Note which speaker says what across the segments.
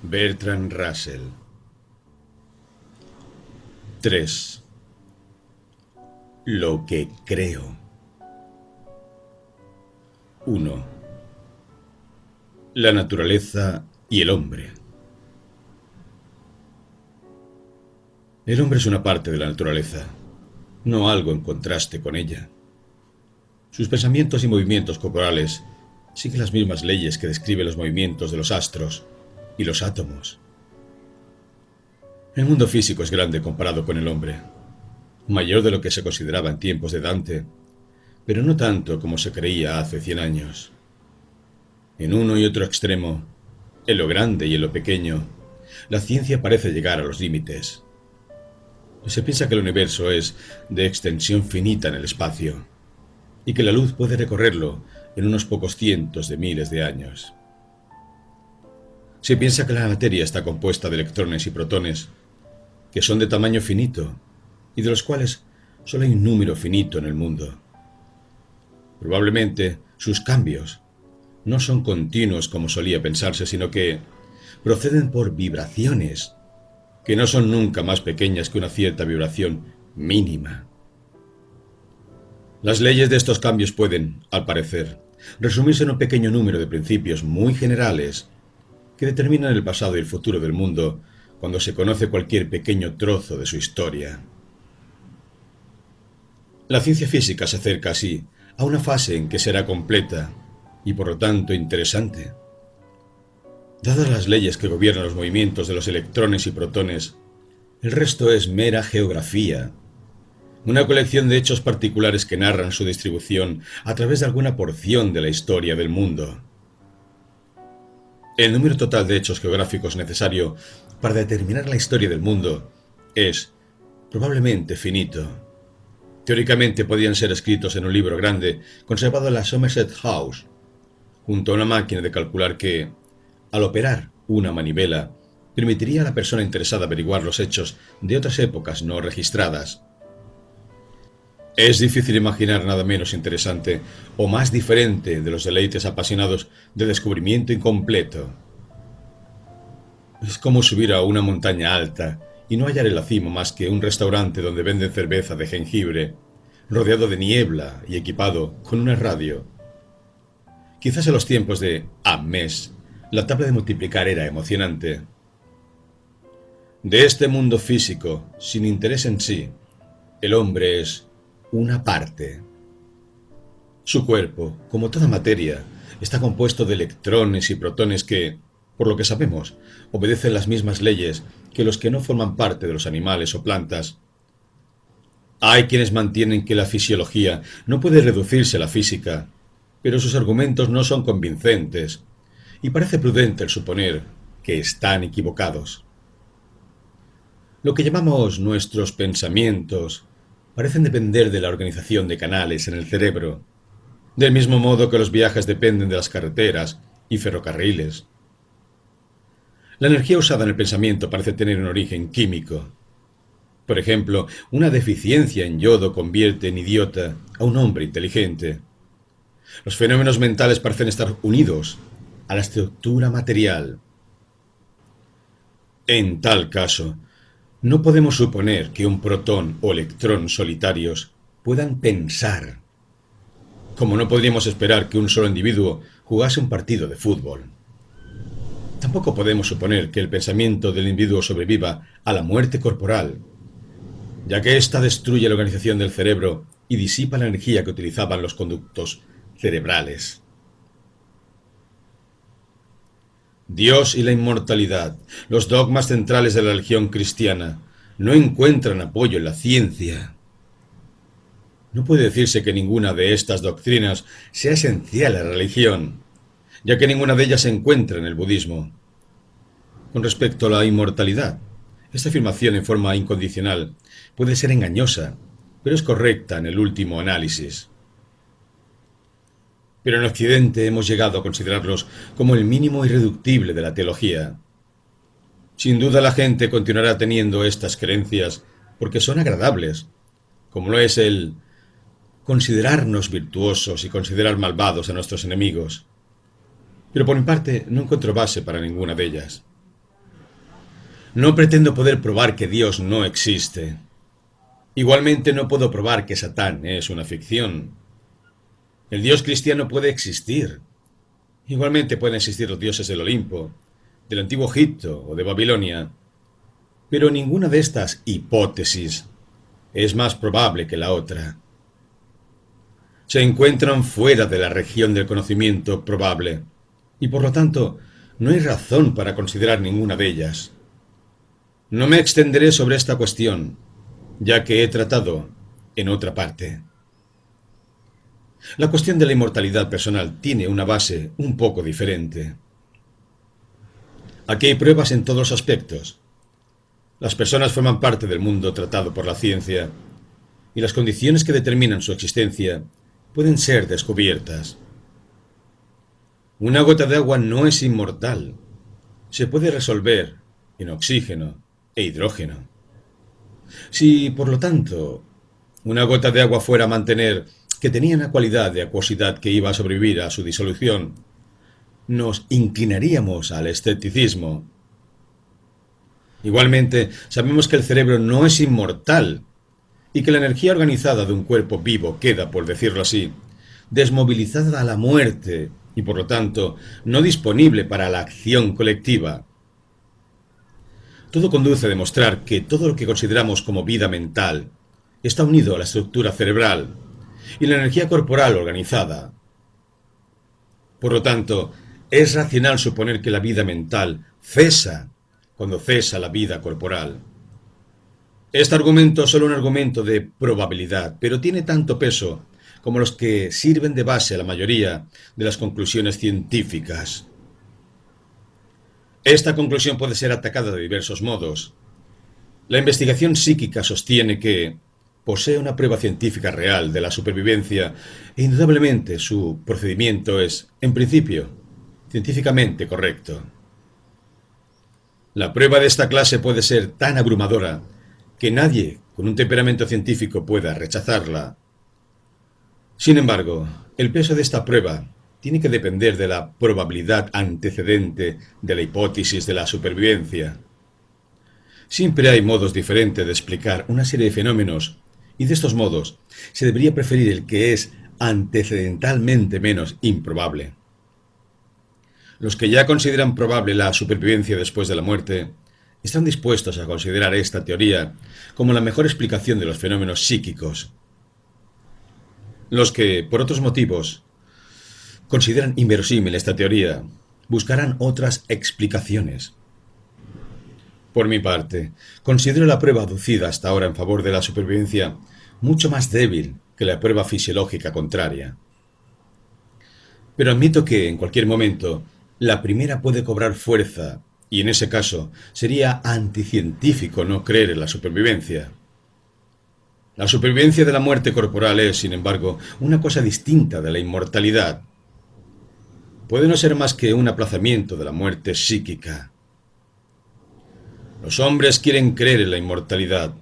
Speaker 1: Bertrand Russell. 3. Lo que creo. 1. La naturaleza y el hombre. El hombre es una parte de la naturaleza, no algo en contraste con ella. Sus pensamientos y movimientos corporales siguen las mismas leyes que describen los movimientos de los astros y los átomos. El mundo físico es grande comparado con el hombre, mayor de lo que se consideraba en tiempos de Dante, pero no tanto como se creía hace 100 años. En uno y otro extremo, en lo grande y en lo pequeño, la ciencia parece llegar a los límites. Se piensa que el universo es de extensión finita en el espacio y que la luz puede recorrerlo en unos pocos cientos de miles de años. Se piensa que la materia está compuesta de electrones y protones, que son de tamaño finito y de los cuales solo hay un número finito en el mundo. Probablemente sus cambios no son continuos como solía pensarse, sino que proceden por vibraciones que no son nunca más pequeñas que una cierta vibración mínima. Las leyes de estos cambios pueden, al parecer, resumirse en un pequeño número de principios muy generales que determinan el pasado y el futuro del mundo cuando se conoce cualquier pequeño trozo de su historia. La ciencia física se acerca así a una fase en que será completa y por lo tanto interesante. Dadas las leyes que gobiernan los movimientos de los electrones y protones, el resto es mera geografía, una colección de hechos particulares que narran su distribución a través de alguna porción de la historia del mundo. El número total de hechos geográficos necesario para determinar la historia del mundo es probablemente finito. Teóricamente podían ser escritos en un libro grande conservado en la Somerset House, junto a una máquina de calcular que, al operar una manivela, permitiría a la persona interesada averiguar los hechos de otras épocas no registradas. Es difícil imaginar nada menos interesante o más diferente de los deleites apasionados de descubrimiento incompleto. Es como subir a una montaña alta y no hallar en la cima más que un restaurante donde venden cerveza de jengibre, rodeado de niebla y equipado con una radio. Quizás en los tiempos de Ames, la tabla de multiplicar era emocionante. De este mundo físico, sin interés en sí, el hombre es una parte. Su cuerpo, como toda materia, está compuesto de electrones y protones que, por lo que sabemos, obedecen las mismas leyes que los que no forman parte de los animales o plantas. Hay quienes mantienen que la fisiología no puede reducirse a la física, pero sus argumentos no son convincentes, y parece prudente el suponer que están equivocados. Lo que llamamos nuestros pensamientos parecen depender de la organización de canales en el cerebro, del mismo modo que los viajes dependen de las carreteras y ferrocarriles. La energía usada en el pensamiento parece tener un origen químico. Por ejemplo, una deficiencia en yodo convierte en idiota a un hombre inteligente. Los fenómenos mentales parecen estar unidos a la estructura material. En tal caso, no podemos suponer que un protón o electrón solitarios puedan pensar, como no podríamos esperar que un solo individuo jugase un partido de fútbol. Tampoco podemos suponer que el pensamiento del individuo sobreviva a la muerte corporal, ya que ésta destruye la organización del cerebro y disipa la energía que utilizaban los conductos cerebrales. Dios y la inmortalidad, los dogmas centrales de la religión cristiana, no encuentran apoyo en la ciencia. No puede decirse que ninguna de estas doctrinas sea esencial a la religión, ya que ninguna de ellas se encuentra en el budismo. Con respecto a la inmortalidad, esta afirmación en forma incondicional puede ser engañosa, pero es correcta en el último análisis. Pero en Occidente hemos llegado a considerarlos como el mínimo irreductible de la teología. Sin duda la gente continuará teniendo estas creencias porque son agradables, como lo es el considerarnos virtuosos y considerar malvados a nuestros enemigos. Pero por mi parte no encuentro base para ninguna de ellas. No pretendo poder probar que Dios no existe. Igualmente no puedo probar que Satán es una ficción. El Dios cristiano puede existir. Igualmente pueden existir los dioses del Olimpo, del antiguo Egipto o de Babilonia. Pero ninguna de estas hipótesis es más probable que la otra. Se encuentran fuera de la región del conocimiento probable, y por lo tanto no hay razón para considerar ninguna de ellas. No me extenderé sobre esta cuestión, ya que he tratado en otra parte. La cuestión de la inmortalidad personal tiene una base un poco diferente. Aquí hay pruebas en todos los aspectos. Las personas forman parte del mundo tratado por la ciencia, y las condiciones que determinan su existencia pueden ser descubiertas. Una gota de agua no es inmortal. Se puede resolver en oxígeno e hidrógeno. Si, por lo tanto, una gota de agua fuera a mantener que tenía una cualidad de acuosidad que iba a sobrevivir a su disolución, nos inclinaríamos al escepticismo. Igualmente, sabemos que el cerebro no es inmortal y que la energía organizada de un cuerpo vivo queda, por decirlo así, desmovilizada a la muerte y, por lo tanto, no disponible para la acción colectiva. Todo conduce a demostrar que todo lo que consideramos como vida mental está unido a la estructura cerebral y la energía corporal organizada. Por lo tanto, es racional suponer que la vida mental cesa cuando cesa la vida corporal. Este argumento es solo un argumento de probabilidad, pero tiene tanto peso como los que sirven de base a la mayoría de las conclusiones científicas. Esta conclusión puede ser atacada de diversos modos. La investigación psíquica sostiene que posee una prueba científica real de la supervivencia e indudablemente su procedimiento es, en principio, científicamente correcto. La prueba de esta clase puede ser tan abrumadora que nadie con un temperamento científico pueda rechazarla. Sin embargo, el peso de esta prueba tiene que depender de la probabilidad antecedente de la hipótesis de la supervivencia. Siempre hay modos diferentes de explicar una serie de fenómenos, y de estos modos se debería preferir el que es antecedentalmente menos improbable. Los que ya consideran probable la supervivencia después de la muerte están dispuestos a considerar esta teoría como la mejor explicación de los fenómenos psíquicos. Los que, por otros motivos, consideran inverosímil esta teoría buscarán otras explicaciones. Por mi parte, considero la prueba aducida hasta ahora en favor de la supervivencia mucho más débil que la prueba fisiológica contraria. Pero admito que, en cualquier momento, la primera puede cobrar fuerza, y en ese caso sería anticientífico no creer en la supervivencia. La supervivencia de la muerte corporal es, sin embargo, una cosa distinta de la inmortalidad. Puede no ser más que un aplazamiento de la muerte psíquica. Los hombres quieren creer en la inmortalidad.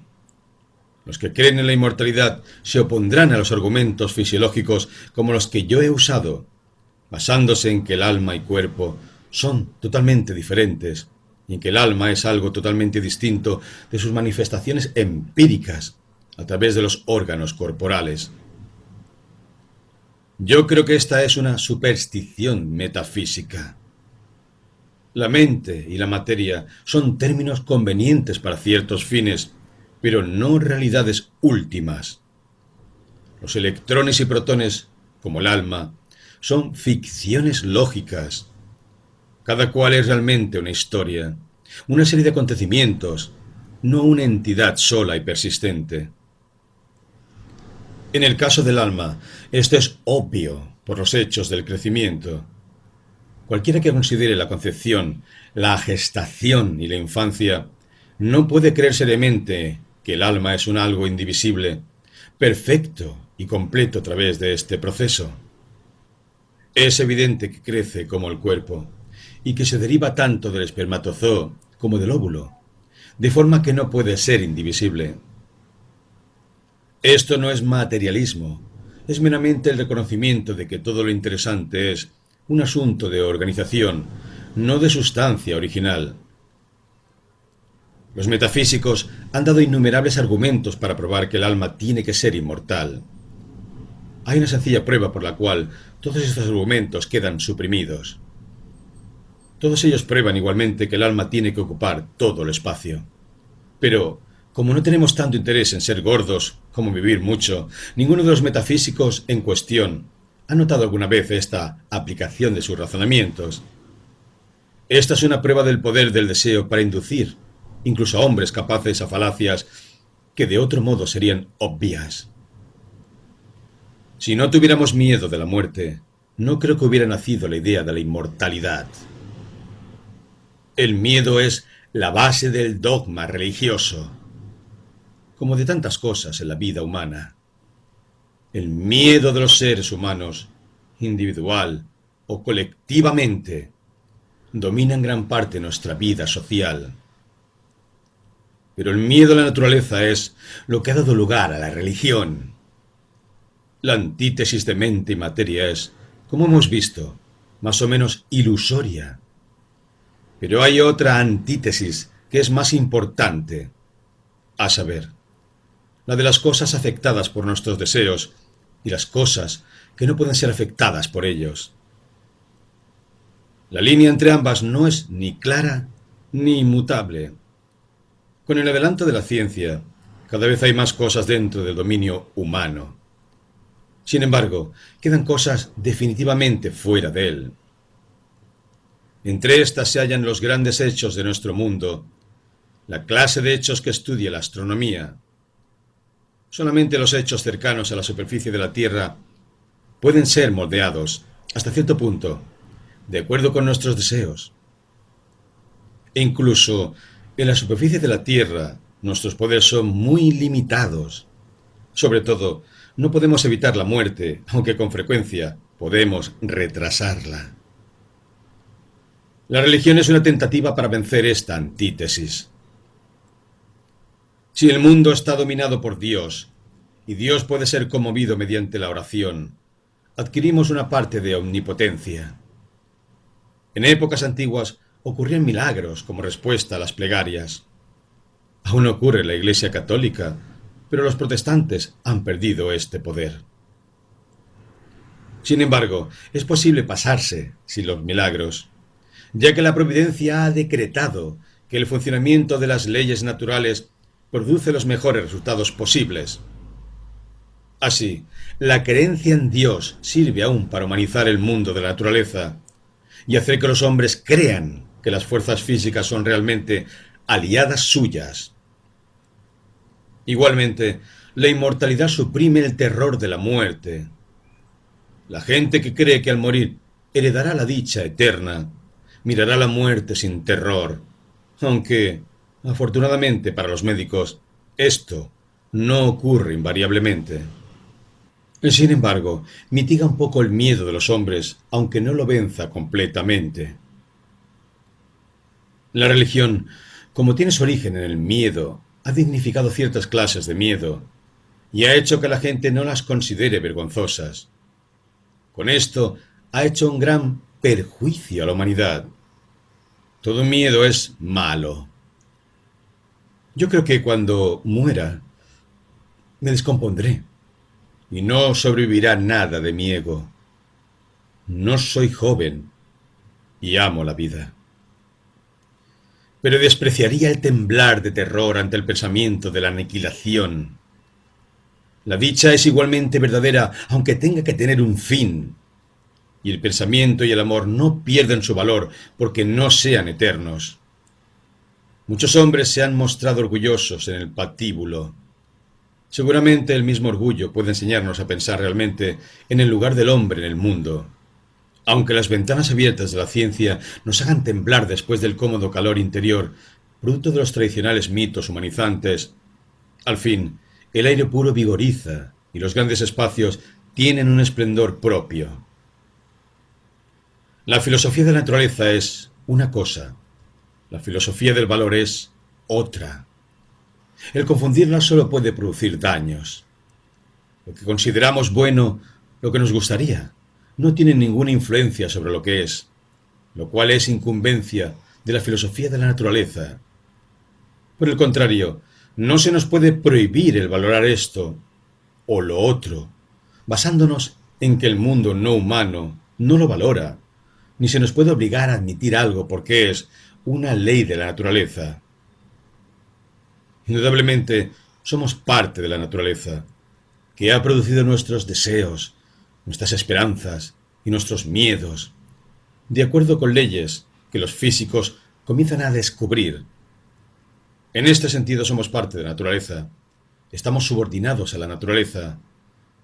Speaker 1: Los que creen en la inmortalidad se opondrán a los argumentos fisiológicos como los que yo he usado, basándose en que el alma y cuerpo son totalmente diferentes y en que el alma es algo totalmente distinto de sus manifestaciones empíricas a través de los órganos corporales. Yo creo que esta es una superstición metafísica. La mente y la materia son términos convenientes para ciertos fines, pero no realidades últimas. Los electrones y protones, como el alma, son ficciones lógicas. Cada cual es realmente una historia, una serie de acontecimientos, no una entidad sola y persistente. En el caso del alma, esto es obvio por los hechos del crecimiento. Cualquiera que considere la concepción, la gestación y la infancia, no puede creer seriamente que el alma es un algo indivisible, perfecto y completo a través de este proceso. Es evidente que crece como el cuerpo, y que se deriva tanto del espermatozoo como del óvulo, de forma que no puede ser indivisible. Esto no es materialismo, es meramente el reconocimiento de que todo lo interesante es un asunto de organización, no de sustancia original. Los metafísicos han dado innumerables argumentos para probar que el alma tiene que ser inmortal. Hay una sencilla prueba por la cual todos estos argumentos quedan suprimidos. Todos ellos prueban igualmente que el alma tiene que ocupar todo el espacio. Pero, como no tenemos tanto interés en ser gordos como vivir mucho, ninguno de los metafísicos en cuestión ha notado alguna vez esta aplicación de sus razonamientos. Esta es una prueba del poder del deseo para inducir, incluso a hombres capaces, a falacias que de otro modo serían obvias. Si no tuviéramos miedo de la muerte, no creo que hubiera nacido la idea de la inmortalidad. El miedo es la base del dogma religioso, como de tantas cosas en la vida humana. El miedo de los seres humanos, individual o colectivamente, domina en gran parte nuestra vida social. Pero el miedo a la naturaleza es lo que ha dado lugar a la religión. La antítesis de mente y materia es, como hemos visto, más o menos ilusoria. Pero hay otra antítesis que es más importante, a saber, la de las cosas afectadas por nuestros deseos y las cosas que no pueden ser afectadas por ellos. La línea entre ambas no es ni clara ni inmutable. Con el adelanto de la ciencia, cada vez hay más cosas dentro del dominio humano. Sin embargo, quedan cosas definitivamente fuera de él. Entre estas se hallan los grandes hechos de nuestro mundo, la clase de hechos que estudia la astronomía. Solamente los hechos cercanos a la superficie de la Tierra pueden ser moldeados, hasta cierto punto, de acuerdo con nuestros deseos. E incluso en la superficie de la Tierra, nuestros poderes son muy limitados. Sobre todo, no podemos evitar la muerte, aunque con frecuencia podemos retrasarla. La religión es una tentativa para vencer esta antítesis. Si el mundo está dominado por Dios, y Dios puede ser conmovido mediante la oración, adquirimos una parte de omnipotencia. En épocas antiguas ocurrían milagros como respuesta a las plegarias. Aún ocurre en la Iglesia Católica, pero los protestantes han perdido este poder. Sin embargo, es posible pasarse sin los milagros, ya que la providencia ha decretado que el funcionamiento de las leyes naturales produce los mejores resultados posibles. Así, la creencia en Dios sirve aún para humanizar el mundo de la naturaleza y hacer que los hombres crean que las fuerzas físicas son realmente aliadas suyas. Igualmente, la inmortalidad suprime el terror de la muerte. La gente que cree que al morir heredará la dicha eterna, mirará la muerte sin terror, aunque, afortunadamente para los médicos, esto no ocurre invariablemente. Sin embargo, mitiga un poco el miedo de los hombres, aunque no lo venza completamente. La religión, como tiene su origen en el miedo, ha dignificado ciertas clases de miedo y ha hecho que la gente no las considere vergonzosas. Con esto ha hecho un gran perjuicio a la humanidad. Todo miedo es malo. Yo creo que cuando muera, me descompondré y no sobrevivirá nada de mi ego. No soy joven y amo la vida. Pero despreciaría el temblar de terror ante el pensamiento de la aniquilación. La dicha es igualmente verdadera, aunque tenga que tener un fin. Y el pensamiento y el amor no pierden su valor porque no sean eternos. Muchos hombres se han mostrado orgullosos en el patíbulo. Seguramente el mismo orgullo puede enseñarnos a pensar realmente en el lugar del hombre en el mundo. Aunque las ventanas abiertas de la ciencia nos hagan temblar después del cómodo calor interior, producto de los tradicionales mitos humanizantes, al fin, el aire puro vigoriza y los grandes espacios tienen un esplendor propio. La filosofía de la naturaleza es una cosa, la filosofía del valor es otra. El confundirlas solo puede producir daños. Lo que consideramos bueno, lo que nos gustaría, no tiene ninguna influencia sobre lo que es, lo cual es incumbencia de la filosofía de la naturaleza. Por el contrario, no se nos puede prohibir el valorar esto o lo otro, basándonos en que el mundo no humano no lo valora, ni se nos puede obligar a admitir algo porque es una ley de la naturaleza. Indudablemente, somos parte de la naturaleza, que ha producido nuestros deseos, nuestras esperanzas y nuestros miedos, de acuerdo con leyes que los físicos comienzan a descubrir. En este sentido somos parte de la naturaleza, estamos subordinados a la naturaleza,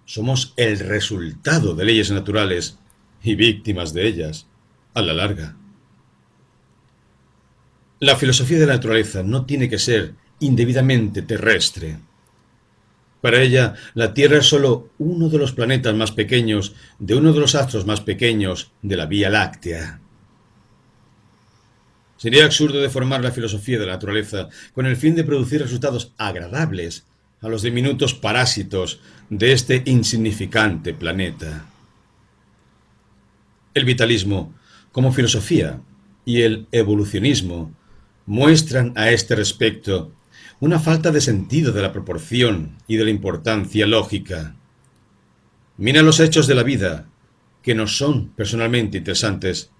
Speaker 1: somos el resultado de leyes naturales y víctimas de ellas, a la larga. La filosofía de la naturaleza no tiene que ser indebidamente terrestre. Para ella, la Tierra es solo uno de los planetas más pequeños de uno de los astros más pequeños de la Vía Láctea. Sería absurdo deformar la filosofía de la naturaleza con el fin de producir resultados agradables a los diminutos parásitos de este insignificante planeta. El vitalismo, como filosofía, y el evolucionismo muestran a este respecto una falta de sentido de la proporción y de la importancia lógica. Mira los hechos de la vida, que nos son personalmente interesantes,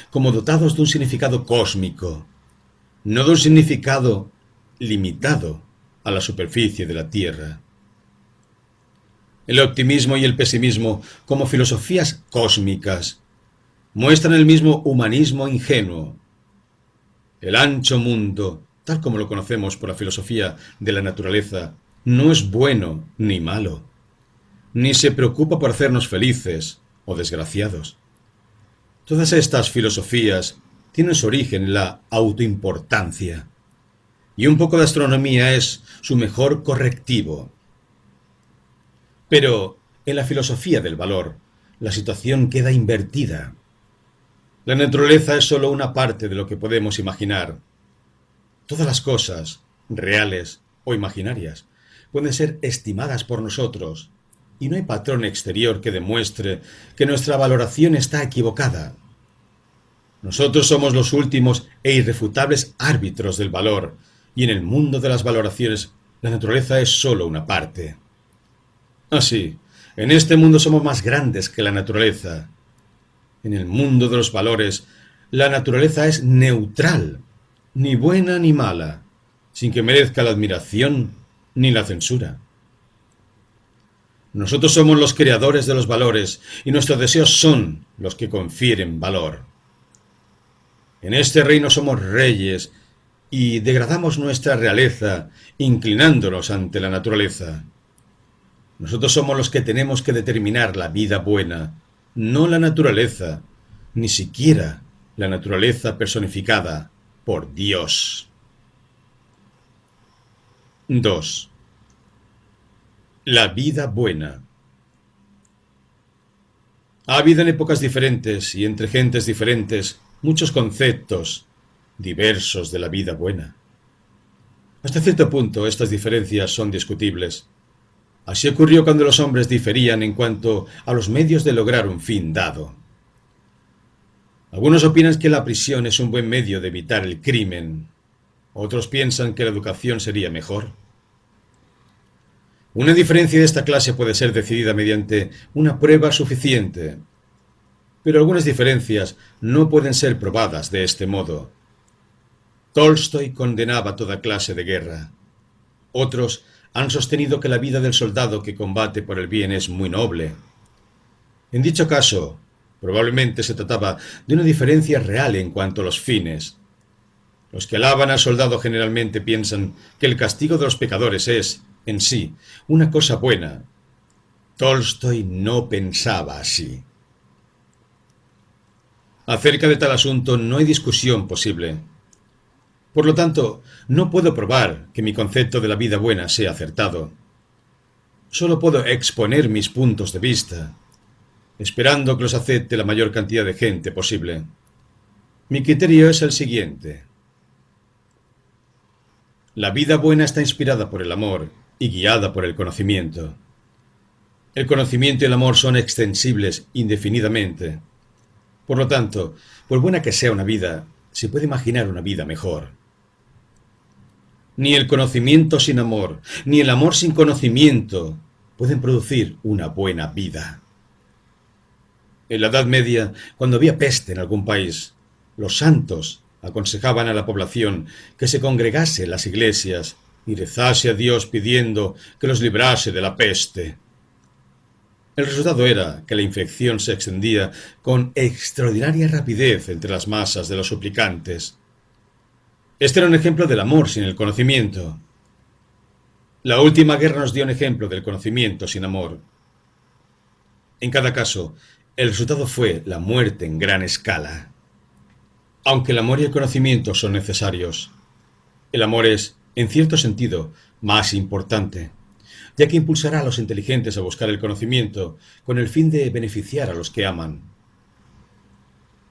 Speaker 1: como dotados de un significado cósmico, no de un significado limitado a la superficie de la Tierra. El optimismo y el pesimismo, como filosofías cósmicas, muestran el mismo humanismo ingenuo. El ancho mundo, tal como lo conocemos por la filosofía de la naturaleza, no es bueno ni malo, ni se preocupa por hacernos felices o desgraciados. Todas estas filosofías tienen su origen en la autoimportancia, y un poco de astronomía es su mejor correctivo. Pero en la filosofía del valor, la situación queda invertida. La naturaleza es solo una parte de lo que podemos imaginar. Todas las cosas, reales o imaginarias, pueden ser estimadas por nosotros, y no hay patrón exterior que demuestre que nuestra valoración está equivocada. Nosotros somos los últimos e irrefutables árbitros del valor, y en el mundo de las valoraciones, la naturaleza es solo una parte. Así, en este mundo somos más grandes que la naturaleza. En el mundo de los valores, la naturaleza es neutral, ni buena ni mala, sin que merezca la admiración ni la censura. Nosotros somos los creadores de los valores y nuestros deseos son los que confieren valor. En este reino somos reyes y degradamos nuestra realeza inclinándonos ante la naturaleza. Nosotros somos los que tenemos que determinar la vida buena, no la naturaleza, ni siquiera la naturaleza personificada por Dios. 2. La vida buena. Ha habido en épocas diferentes y entre gentes diferentes muchos conceptos diversos de la vida buena. Hasta cierto punto estas diferencias son discutibles. Así ocurrió cuando los hombres diferían en cuanto a los medios de lograr un fin dado. Algunos opinan que la prisión es un buen medio de evitar el crimen. Otros piensan que la educación sería mejor. Una diferencia de esta clase puede ser decidida mediante una prueba suficiente, pero algunas diferencias no pueden ser probadas de este modo. Tolstoy condenaba toda clase de guerra. Otros han sostenido que la vida del soldado que combate por el bien es muy noble. En dicho caso, probablemente se trataba de una diferencia real en cuanto a los fines. Los que alaban al soldado generalmente piensan que el castigo de los pecadores es, en sí, una cosa buena. Tolstoy no pensaba así. Acerca de tal asunto no hay discusión posible. Por lo tanto, no puedo probar que mi concepto de la vida buena sea acertado. Solo puedo exponer mis puntos de vista, esperando que los acepte la mayor cantidad de gente posible. Mi criterio es el siguiente. La vida buena está inspirada por el amor y guiada por el conocimiento. El conocimiento y el amor son extensibles indefinidamente. Por lo tanto, por buena que sea una vida, se puede imaginar una vida mejor. Ni el conocimiento sin amor, ni el amor sin conocimiento pueden producir una buena vida. En la Edad Media, cuando había peste en algún país, los santos aconsejaban a la población que se congregase en las iglesias y rezase a Dios pidiendo que los librase de la peste. El resultado era que la infección se extendía con extraordinaria rapidez entre las masas de los suplicantes. Este era un ejemplo del amor sin el conocimiento. La última guerra nos dio un ejemplo del conocimiento sin amor. En cada caso, el resultado fue la muerte en gran escala. Aunque el amor y el conocimiento son necesarios, el amor es, en cierto sentido, más importante, ya que impulsará a los inteligentes a buscar el conocimiento con el fin de beneficiar a los que aman.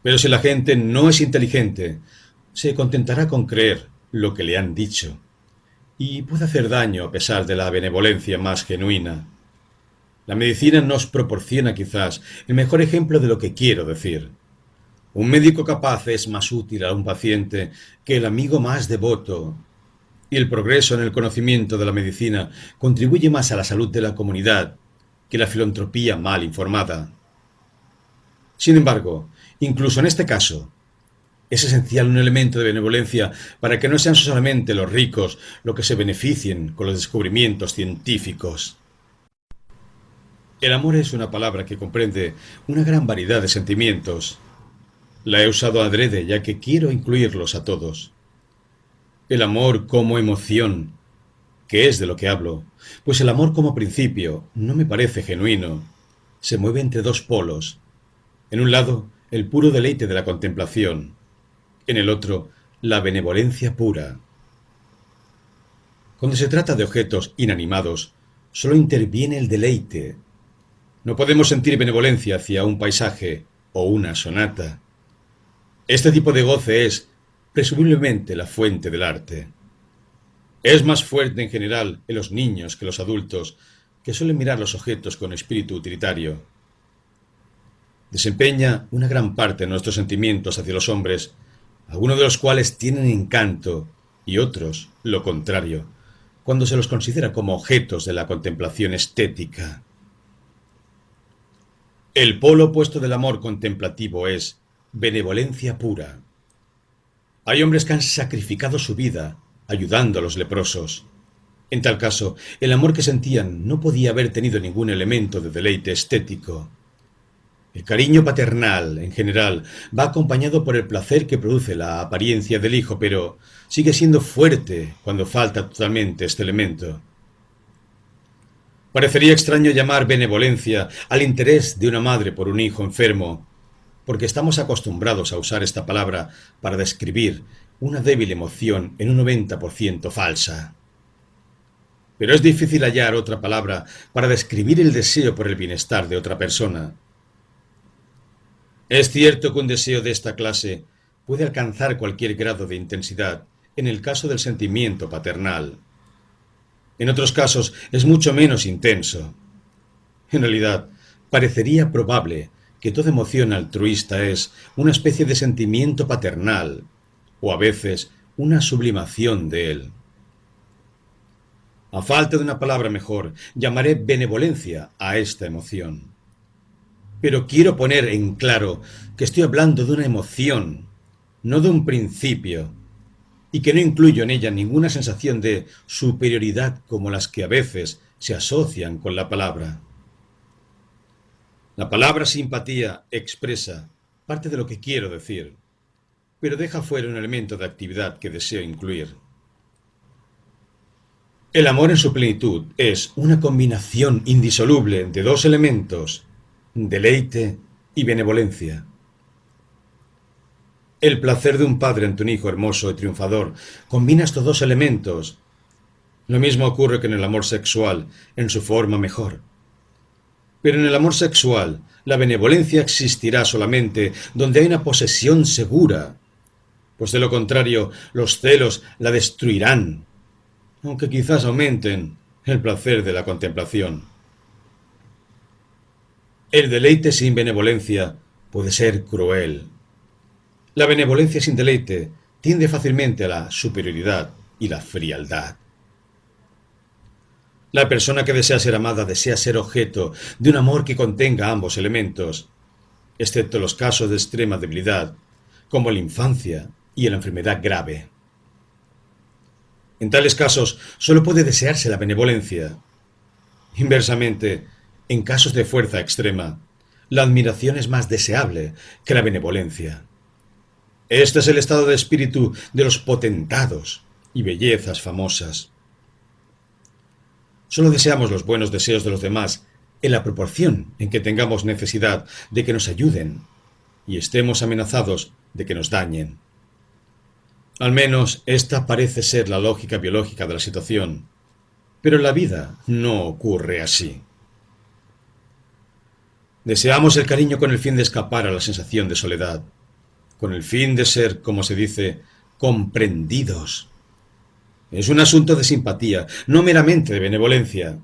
Speaker 1: Pero si la gente no es inteligente, se contentará con creer lo que le han dicho, y puede hacer daño a pesar de la benevolencia más genuina. La medicina nos proporciona quizás el mejor ejemplo de lo que quiero decir. Un médico capaz es más útil a un paciente que el amigo más devoto, y el progreso en el conocimiento de la medicina contribuye más a la salud de la comunidad que la filantropía mal informada. Sin embargo, incluso en este caso, es esencial un elemento de benevolencia para que no sean solamente los ricos los que se beneficien con los descubrimientos científicos. El amor es una palabra que comprende una gran variedad de sentimientos. La he usado adrede ya que quiero incluirlos a todos. El amor como emoción, que es de lo que hablo, pues el amor como principio no me parece genuino. Se mueve entre dos polos. En un lado, el puro deleite de la contemplación. En el otro, la benevolencia pura. Cuando se trata de objetos inanimados, solo interviene el deleite. No podemos sentir benevolencia hacia un paisaje o una sonata. Este tipo de goce es, presumiblemente, la fuente del arte. Es más fuerte en general en los niños que los adultos, que suelen mirar los objetos con espíritu utilitario. Desempeña una gran parte de nuestros sentimientos hacia los hombres, algunos de los cuales tienen encanto y otros lo contrario, cuando se los considera como objetos de la contemplación estética. El polo opuesto del amor contemplativo es benevolencia pura. Hay hombres que han sacrificado su vida ayudando a los leprosos. En tal caso, el amor que sentían no podía haber tenido ningún elemento de deleite estético. El cariño paternal, en general, va acompañado por el placer que produce la apariencia del hijo, pero sigue siendo fuerte cuando falta totalmente este elemento. Parecería extraño llamar benevolencia al interés de una madre por un hijo enfermo, porque estamos acostumbrados a usar esta palabra para describir una débil emoción en un 90% falsa. Pero es difícil hallar otra palabra para describir el deseo por el bienestar de otra persona. Es cierto que un deseo de esta clase puede alcanzar cualquier grado de intensidad en el caso del sentimiento paternal. En otros casos es mucho menos intenso. En realidad, parecería probable que toda emoción altruista es una especie de sentimiento paternal, o a veces una sublimación de él. A falta de una palabra mejor, llamaré benevolencia a esta emoción. Pero quiero poner en claro que estoy hablando de una emoción, no de un principio, y que no incluyo en ella ninguna sensación de superioridad como las que a veces se asocian con la palabra. La palabra simpatía expresa parte de lo que quiero decir, pero deja fuera un elemento de actividad que deseo incluir. El amor en su plenitud es una combinación indisoluble de dos elementos, deleite y benevolencia. El placer de un padre ante un hijo hermoso y triunfador combina estos dos elementos. Lo mismo ocurre que en el amor sexual, en su forma mejor. Pero en el amor sexual, la benevolencia existirá solamente donde hay una posesión segura, pues de lo contrario, los celos la destruirán, aunque quizás aumenten el placer de la contemplación. El deleite sin benevolencia puede ser cruel. La benevolencia sin deleite tiende fácilmente a la superioridad y la frialdad. La persona que desea ser amada desea ser objeto de un amor que contenga ambos elementos, excepto los casos de extrema debilidad, como la infancia y la enfermedad grave. En tales casos solo puede desearse la benevolencia. Inversamente, en casos de fuerza extrema, la admiración es más deseable que la benevolencia. Este es el estado de espíritu de los potentados y bellezas famosas. Solo deseamos los buenos deseos de los demás en la proporción en que tengamos necesidad de que nos ayuden y estemos amenazados de que nos dañen. Al menos esta parece ser la lógica biológica de la situación, pero en la vida no ocurre así. Deseamos el cariño con el fin de escapar a la sensación de soledad, con el fin de ser, como se dice, comprendidos. Es un asunto de simpatía, no meramente de benevolencia.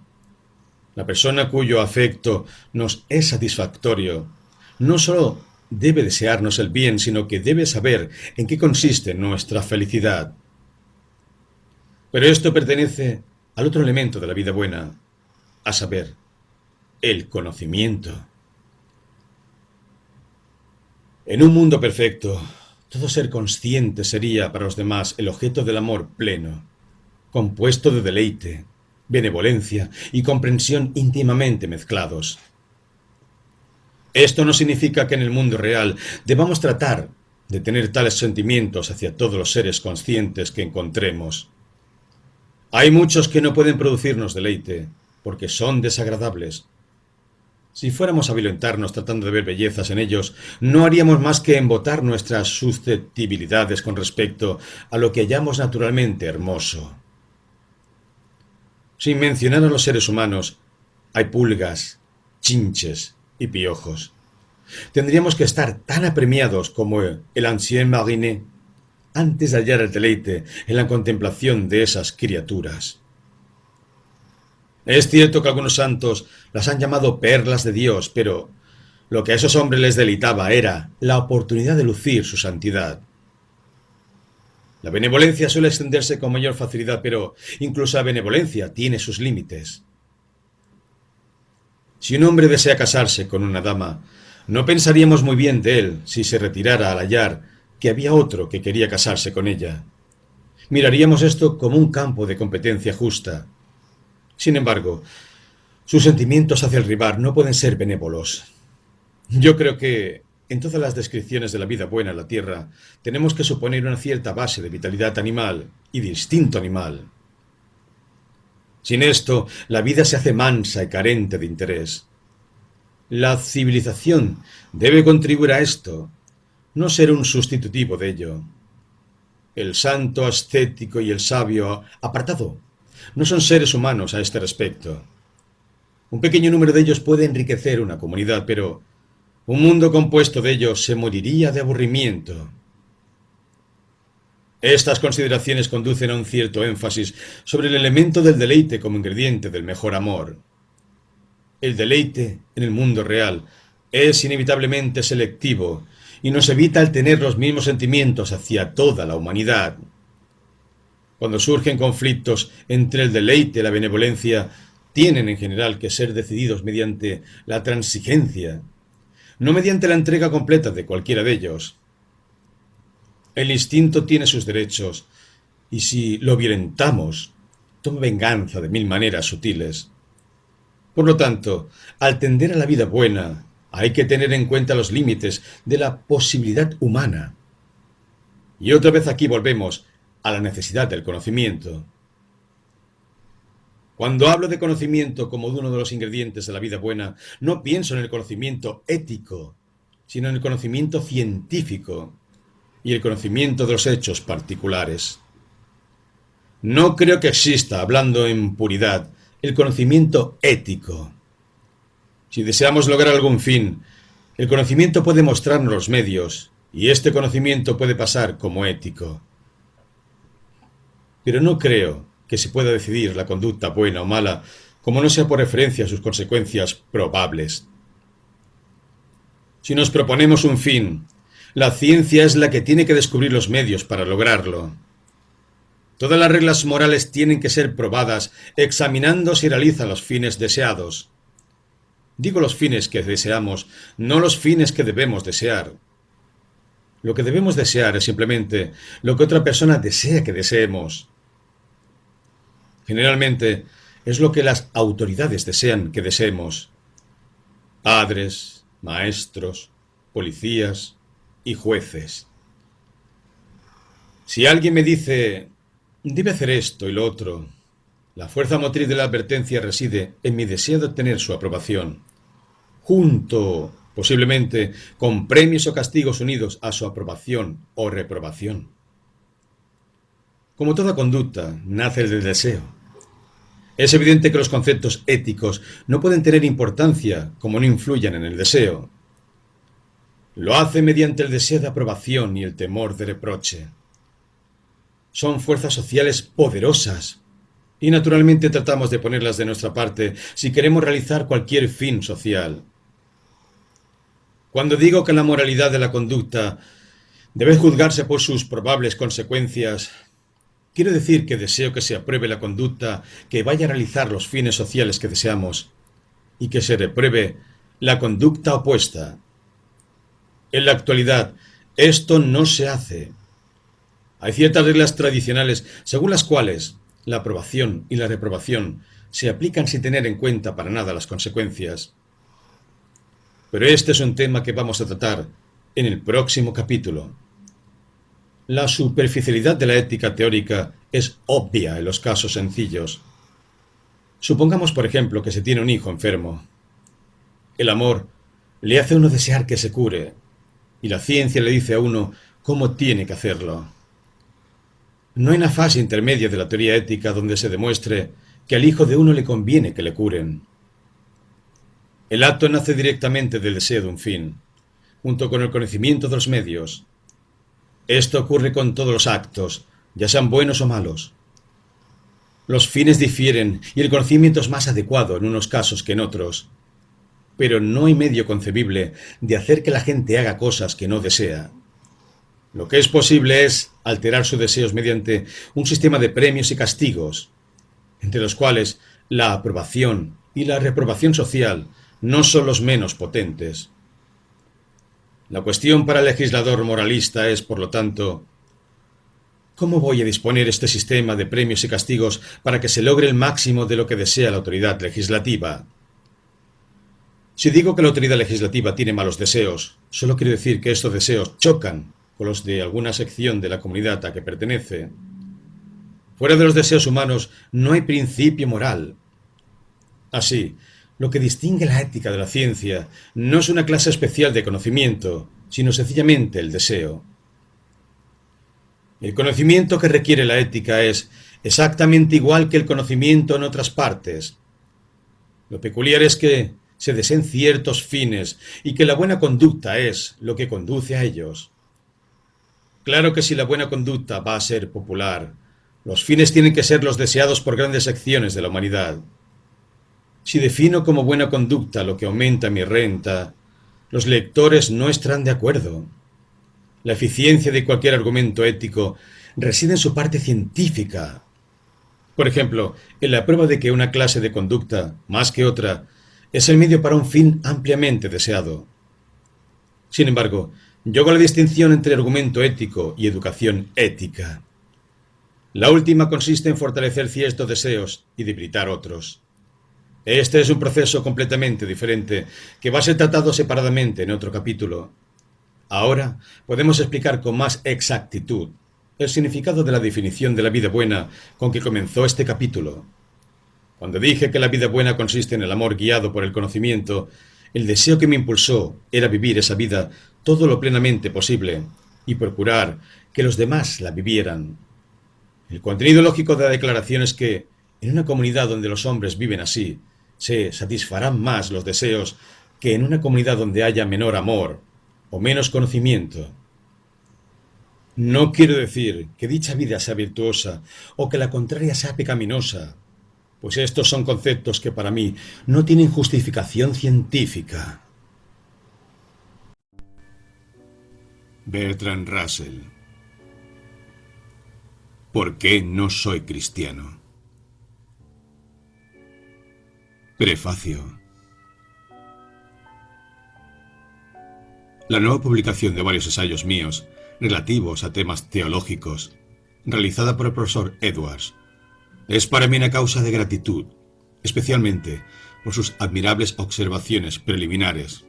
Speaker 1: La persona cuyo afecto nos es satisfactorio no solo debe desearnos el bien, sino que debe saber en qué consiste nuestra felicidad. Pero esto pertenece al otro elemento de la vida buena, a saber, el conocimiento. En un mundo perfecto, todo ser consciente sería para los demás el objeto del amor pleno, compuesto de deleite, benevolencia y comprensión íntimamente mezclados. Esto no significa que en el mundo real debamos tratar de tener tales sentimientos hacia todos los seres conscientes que encontremos. Hay muchos que no pueden producirnos deleite, porque son desagradables. Si fuéramos a violentarnos tratando de ver bellezas en ellos, no haríamos más que embotar nuestras susceptibilidades con respecto a lo que hallamos naturalmente hermoso. Sin mencionar a los seres humanos, hay pulgas, chinches y piojos. Tendríamos que estar tan apremiados como el ancien marine antes de hallar el deleite en la contemplación de esas criaturas. Es cierto que algunos santos las han llamado perlas de Dios, pero lo que a esos hombres les deleitaba era la oportunidad de lucir su santidad. La benevolencia suele extenderse con mayor facilidad, pero incluso la benevolencia tiene sus límites. Si un hombre desea casarse con una dama, no pensaríamos muy bien de él si se retirara al hallar que había otro que quería casarse con ella. Miraríamos esto como un campo de competencia justa. Sin embargo, sus sentimientos hacia el rival no pueden ser benévolos. Yo creo que en todas las descripciones de la vida buena en la Tierra tenemos que suponer una cierta base de vitalidad animal y de instinto animal. Sin esto, la vida se hace mansa y carente de interés. La civilización debe contribuir a esto, no ser un sustitutivo de ello. El santo ascético y el sabio apartado no son seres humanos a este respecto. Un pequeño número de ellos puede enriquecer una comunidad, pero un mundo compuesto de ellos se moriría de aburrimiento. Estas consideraciones conducen a un cierto énfasis sobre el elemento del deleite como ingrediente del mejor amor. El deleite en el mundo real es inevitablemente selectivo y nos evita el tener los mismos sentimientos hacia toda la humanidad. Cuando surgen conflictos entre el deleite y la benevolencia, tienen en general que ser decididos mediante la transigencia, no mediante la entrega completa de cualquiera de ellos. El instinto tiene sus derechos, y si lo violentamos, toma venganza de mil maneras sutiles. Por lo tanto, al tender a la vida buena, hay que tener en cuenta los límites de la posibilidad humana. Y otra vez aquí volvemos a la necesidad del conocimiento. Cuando hablo de conocimiento como de uno de los ingredientes de la vida buena, no pienso en el conocimiento ético, sino en el conocimiento científico y el conocimiento de los hechos particulares. No creo que exista, hablando en puridad, el conocimiento ético. Si deseamos lograr algún fin, el conocimiento puede mostrarnos los medios, y este conocimiento puede pasar como ético. Pero no creo que se pueda decidir la conducta buena o mala como no sea por referencia a sus consecuencias probables. Si nos proponemos un fin, la ciencia es la que tiene que descubrir los medios para lograrlo. Todas las reglas morales tienen que ser probadas examinando si realizan los fines deseados. Digo los fines que deseamos, no los fines que debemos desear. Lo que debemos desear es simplemente lo que otra persona desea que deseemos. Generalmente es lo que las autoridades desean que deseemos. Padres, maestros, policías y jueces. Si alguien me dice, debe hacer esto y lo otro, la fuerza motriz de la advertencia reside en mi deseo de obtener su aprobación, junto, posiblemente, con premios o castigos unidos a su aprobación o reprobación. Como toda conducta, nace del deseo. Es evidente que los conceptos éticos no pueden tener importancia como no influyan en el deseo. Lo hace mediante el deseo de aprobación y el temor de reproche. Son fuerzas sociales poderosas y naturalmente tratamos de ponerlas de nuestra parte si queremos realizar cualquier fin social. Cuando digo que la moralidad de la conducta debe juzgarse por sus probables consecuencias, quiero decir que deseo que se apruebe la conducta que vaya a realizar los fines sociales que deseamos y que se repruebe la conducta opuesta. En la actualidad, esto no se hace. Hay ciertas reglas tradicionales según las cuales la aprobación y la reprobación se aplican sin tener en cuenta para nada las consecuencias. Pero este es un tema que vamos a tratar en el próximo capítulo. La superficialidad de la ética teórica es obvia en los casos sencillos. Supongamos, por ejemplo, que se tiene un hijo enfermo. El amor le hace a uno desear que se cure, y la ciencia le dice a uno cómo tiene que hacerlo. No hay una fase intermedia de la teoría ética donde se demuestre que al hijo de uno le conviene que le curen. El acto nace directamente del deseo de un fin, junto con el conocimiento de los medios. Esto ocurre con todos los actos, ya sean buenos o malos. Los fines difieren y el conocimiento es más adecuado en unos casos que en otros. Pero no hay medio concebible de hacer que la gente haga cosas que no desea. Lo que es posible es alterar sus deseos mediante un sistema de premios y castigos, entre los cuales la aprobación y la reprobación social no son los menos potentes. La cuestión para el legislador moralista es, por lo tanto, ¿cómo voy a disponer este sistema de premios y castigos para que se logre el máximo de lo que desea la autoridad legislativa? Si digo que la autoridad legislativa tiene malos deseos, solo quiero decir que estos deseos chocan con los de alguna sección de la comunidad a que pertenece. Fuera de los deseos humanos no hay principio moral. Así, lo que distingue la ética de la ciencia no es una clase especial de conocimiento, sino sencillamente el deseo. El conocimiento que requiere la ética es exactamente igual que el conocimiento en otras partes. Lo peculiar es que se deseen ciertos fines y que la buena conducta es lo que conduce a ellos. Claro que si la buena conducta va a ser popular, los fines tienen que ser los deseados por grandes secciones de la humanidad. Si defino como buena conducta lo que aumenta mi renta, los lectores no estarán de acuerdo. La eficiencia de cualquier argumento ético reside en su parte científica. Por ejemplo, en la prueba de que una clase de conducta, más que otra, es el medio para un fin ampliamente deseado. Sin embargo, yo hago la distinción entre argumento ético y educación ética. La última consiste en fortalecer ciertos deseos y debilitar otros. Este es un proceso completamente diferente que va a ser tratado separadamente en otro capítulo. Ahora podemos explicar con más exactitud el significado de la definición de la vida buena con que comenzó este capítulo. Cuando dije que la vida buena consiste en el amor guiado por el conocimiento, el deseo que me impulsó era vivir esa vida todo lo plenamente posible y procurar que los demás la vivieran. El contenido lógico de la declaración es que, en una comunidad donde los hombres viven así, se satisfarán más los deseos que en una comunidad donde haya menor amor o menos conocimiento. No quiero decir que dicha vida sea virtuosa o que la contraria sea pecaminosa, pues estos son conceptos que para mí no tienen justificación científica. Bertrand Russell. ¿Por qué no soy cristiano? Prefacio. La nueva publicación de varios ensayos míos relativos a temas teológicos, realizada por el profesor Edwards, es para mí una causa de gratitud, especialmente por sus admirables observaciones preliminares.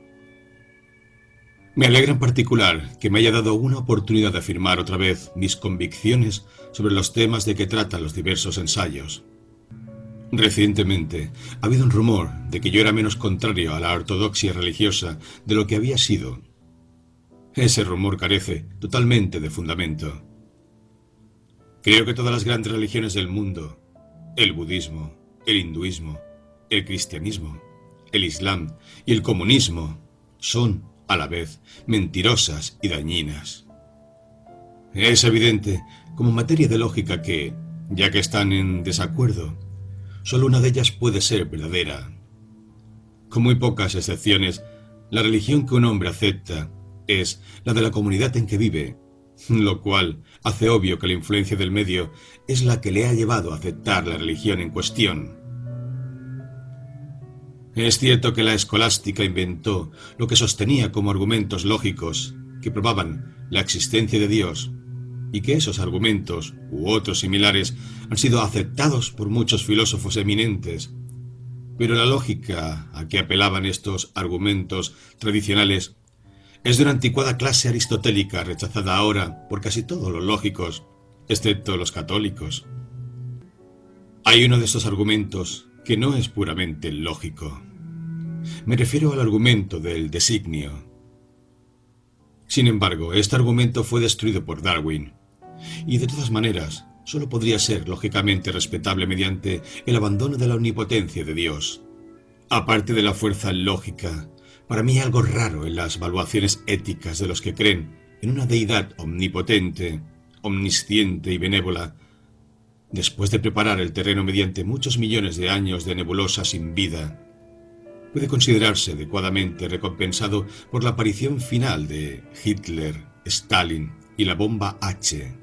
Speaker 1: Me alegra en particular que me haya dado una oportunidad de afirmar otra vez mis convicciones sobre los temas de que tratan los diversos ensayos. Recientemente ha habido un rumor de que yo era menos contrario a la ortodoxia religiosa de lo que había sido. Ese rumor carece totalmente de fundamento. Creo que todas las grandes religiones del mundo, el budismo, el hinduismo, el cristianismo, el islam y el comunismo, son, a la vez, mentirosas y dañinas. Es evidente, como materia de lógica, que, ya que están en desacuerdo, solo una de ellas puede ser verdadera. Con muy pocas excepciones, la religión que un hombre acepta es la de la comunidad en que vive, lo cual hace obvio que la influencia del medio es la que le ha llevado a aceptar la religión en cuestión. Es cierto que la escolástica inventó lo que sostenía como argumentos lógicos que probaban la existencia de Dios, y que esos argumentos, u otros similares, han sido aceptados por muchos filósofos eminentes. Pero la lógica a que apelaban estos argumentos tradicionales es de una anticuada clase aristotélica rechazada ahora por casi todos los lógicos, excepto los católicos. Hay uno de estos argumentos que no es puramente lógico. Me refiero al argumento del designio. Sin embargo, este argumento fue destruido por Darwin, y de todas maneras, solo podría ser lógicamente respetable mediante el abandono de la omnipotencia de Dios. Aparte de la fuerza lógica, para mí hay algo raro en las valuaciones éticas de los que creen en una deidad omnipotente, omnisciente y benévola, después de preparar el terreno mediante muchos millones de años de nebulosa sin vida. Puede considerarse adecuadamente recompensado por la aparición final de Hitler, Stalin y la bomba H.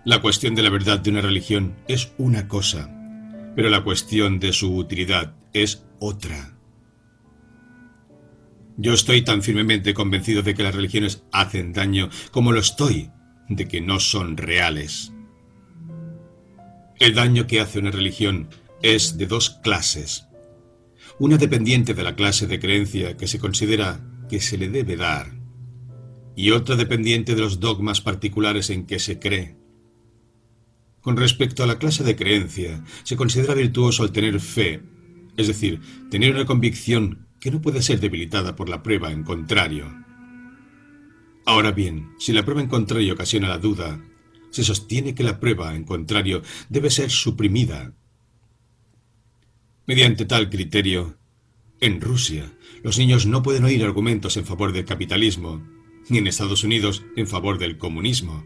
Speaker 1: La cuestión de la verdad de una religión es una cosa, pero la cuestión de su utilidad es otra. Yo estoy tan firmemente convencido de que las religiones hacen daño como lo estoy de que no son reales. El daño que hace una religión es de dos clases. Una dependiente de la clase de creencia que se considera que se le debe dar, y otra dependiente de los dogmas particulares en que se cree. Con respecto a la clase de creencia, se considera virtuoso el tener fe, es decir, tener una convicción que no puede ser debilitada por la prueba en contrario. Ahora bien, si la prueba en contrario ocasiona la duda, se sostiene que la prueba en contrario debe ser suprimida. Mediante tal criterio, en Rusia, los niños no pueden oír argumentos en favor del capitalismo, ni en Estados Unidos en favor del comunismo.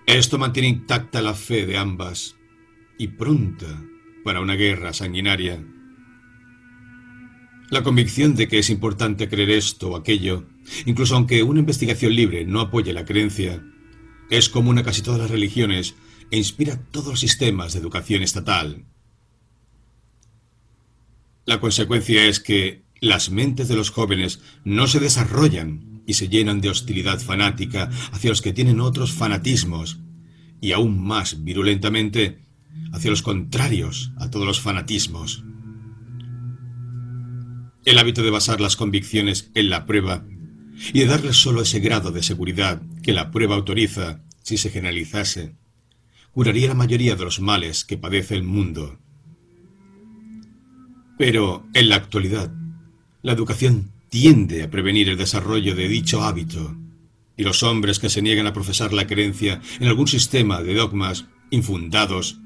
Speaker 1: Esto mantiene intacta la fe de ambas y pronta para una guerra sanguinaria. La convicción de que es importante creer esto o aquello, incluso aunque una investigación libre no apoye la creencia, es común a casi todas las religiones e inspira todos los sistemas de educación estatal. La consecuencia es que las mentes de los jóvenes no se desarrollan y se llenan de hostilidad fanática hacia los que tienen otros fanatismos, y aún más virulentamente hacia los contrarios a todos los fanatismos. El hábito de basar las convicciones en la prueba y de darles solo ese grado de seguridad que la prueba autoriza, si se generalizase, curaría la mayoría de los males que padece el mundo. Pero, en la actualidad, la educación tiende a prevenir el desarrollo de dicho hábito, y los hombres que se niegan a profesar la creencia en algún sistema de dogmas infundados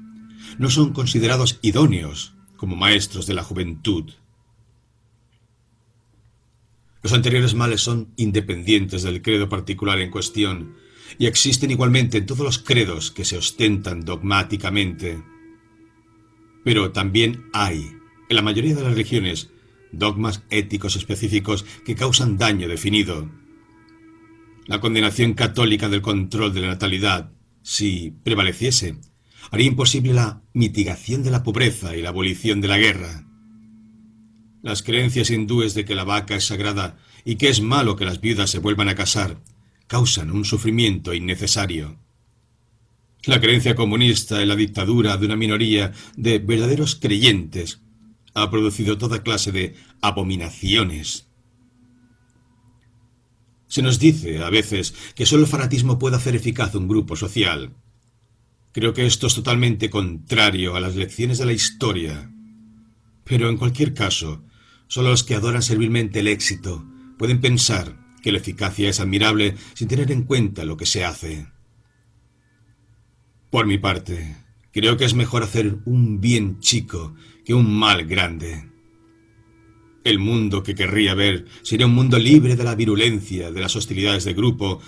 Speaker 1: no son considerados idóneos como maestros de la juventud. Los anteriores males son independientes del credo particular en cuestión y existen igualmente en todos los credos que se ostentan dogmáticamente. Pero también hay, en la mayoría de las religiones, dogmas éticos específicos que causan daño definido. La condenación católica del control de la natalidad, si prevaleciese, haría imposible la mitigación de la pobreza y la abolición de la guerra. Las creencias hindúes de que la vaca es sagrada y que es malo que las viudas se vuelvan a casar causan un sufrimiento innecesario. La creencia comunista en la dictadura de una minoría de verdaderos creyentes ha producido toda clase de abominaciones. Se nos dice, a veces, que solo el fanatismo puede hacer eficaz un grupo social. Creo que esto es totalmente contrario a las lecciones de la historia. Pero en cualquier caso, solo los que adoran servilmente el éxito pueden pensar que la eficacia es admirable sin tener en cuenta lo que se hace. Por mi parte, creo que es mejor hacer un bien chico que un mal grande. El mundo que querría ver sería un mundo libre de la virulencia, de las hostilidades de grupo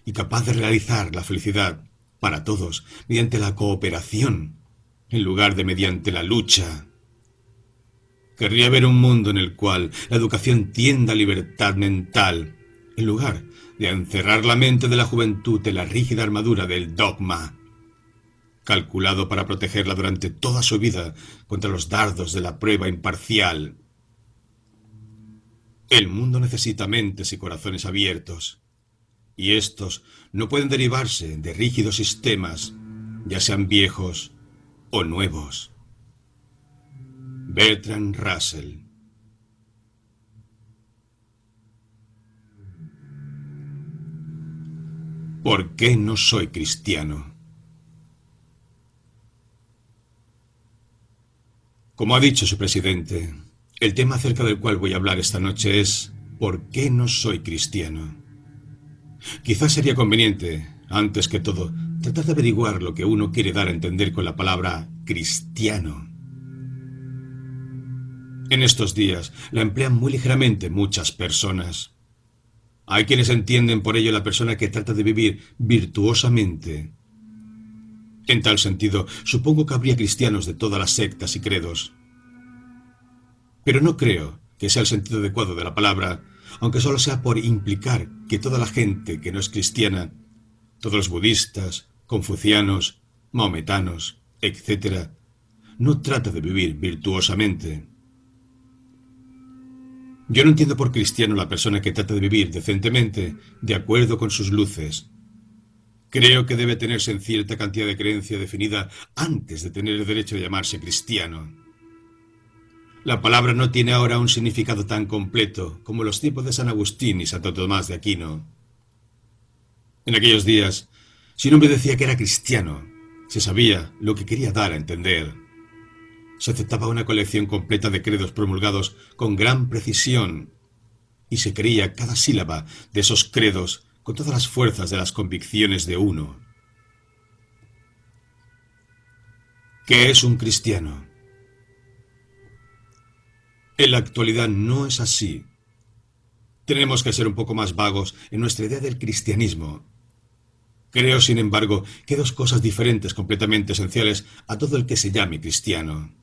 Speaker 1: y capaz de realizar la felicidad para todos mediante la cooperación, en lugar de mediante la lucha. Querría ver un mundo en el cual la educación tienda a libertad mental, en lugar de encerrar la mente de la juventud en la rígida armadura del dogma, calculado para protegerla durante toda su vida contra los dardos de la prueba imparcial. El mundo necesita mentes y corazones abiertos, y estos no pueden derivarse de rígidos sistemas, ya sean viejos o nuevos. Bertrand Russell. ¿Por qué no soy cristiano? Como ha dicho su presidente, el tema acerca del cual voy a hablar esta noche es ¿por qué no soy cristiano? Quizás sería conveniente, antes que todo, tratar de averiguar lo que uno quiere dar a entender con la palabra cristiano. En estos días la emplean muy ligeramente muchas personas. Hay quienes entienden por ello la persona que trata de vivir virtuosamente. En tal sentido, supongo que habría cristianos de todas las sectas y credos. Pero no creo que sea el sentido adecuado de la palabra, aunque solo sea por implicar que toda la gente que no es cristiana, todos los budistas, confucianos, mahometanos, etc., no trata de vivir virtuosamente. Yo no entiendo por cristiano la persona que trata de vivir decentemente, de acuerdo con sus luces. Creo que debe tenerse en cierta cantidad de creencia definida antes de tener el derecho de llamarse cristiano. La palabra no tiene ahora un significado tan completo como en los tiempos de San Agustín y Santo Tomás de Aquino. En aquellos días, si un hombre decía que era cristiano, se sabía lo que quería dar a entender. Se aceptaba una colección completa de credos promulgados con gran precisión y se creía cada sílaba de esos credos con todas las fuerzas de las convicciones de uno. ¿Qué es un cristiano? En la actualidad no es así. Tenemos que ser un poco más vagos en nuestra idea del cristianismo. Creo, sin embargo, que hay dos cosas diferentes completamente esenciales a todo el que se llame cristiano.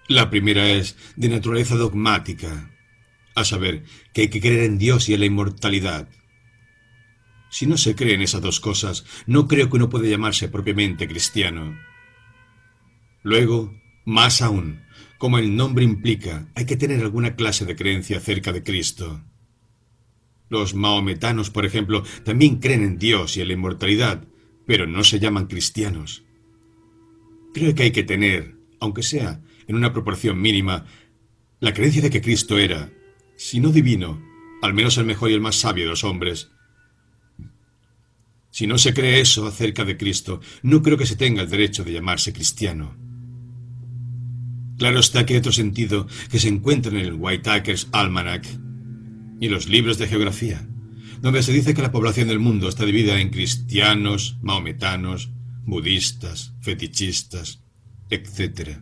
Speaker 1: La primera es de naturaleza dogmática, a saber, que hay que creer en Dios y en la inmortalidad. Si no se cree en esas dos cosas, no creo que uno pueda llamarse propiamente cristiano. Luego, más aún, como el nombre implica, hay que tener alguna clase de creencia acerca de Cristo. Los mahometanos, por ejemplo, también creen en Dios y en la inmortalidad, pero no se llaman cristianos. Creo que hay que tener, aunque sea en una proporción mínima, la creencia de que Cristo era, si no divino, al menos el mejor y el más sabio de los hombres. Si no se cree eso acerca de Cristo, no creo que se tenga el derecho de llamarse cristiano. Claro está que hay otro sentido que se encuentra en el Whitaker's Almanac y los libros de geografía, donde se dice que la población del mundo está dividida en cristianos, mahometanos, budistas, fetichistas, etc.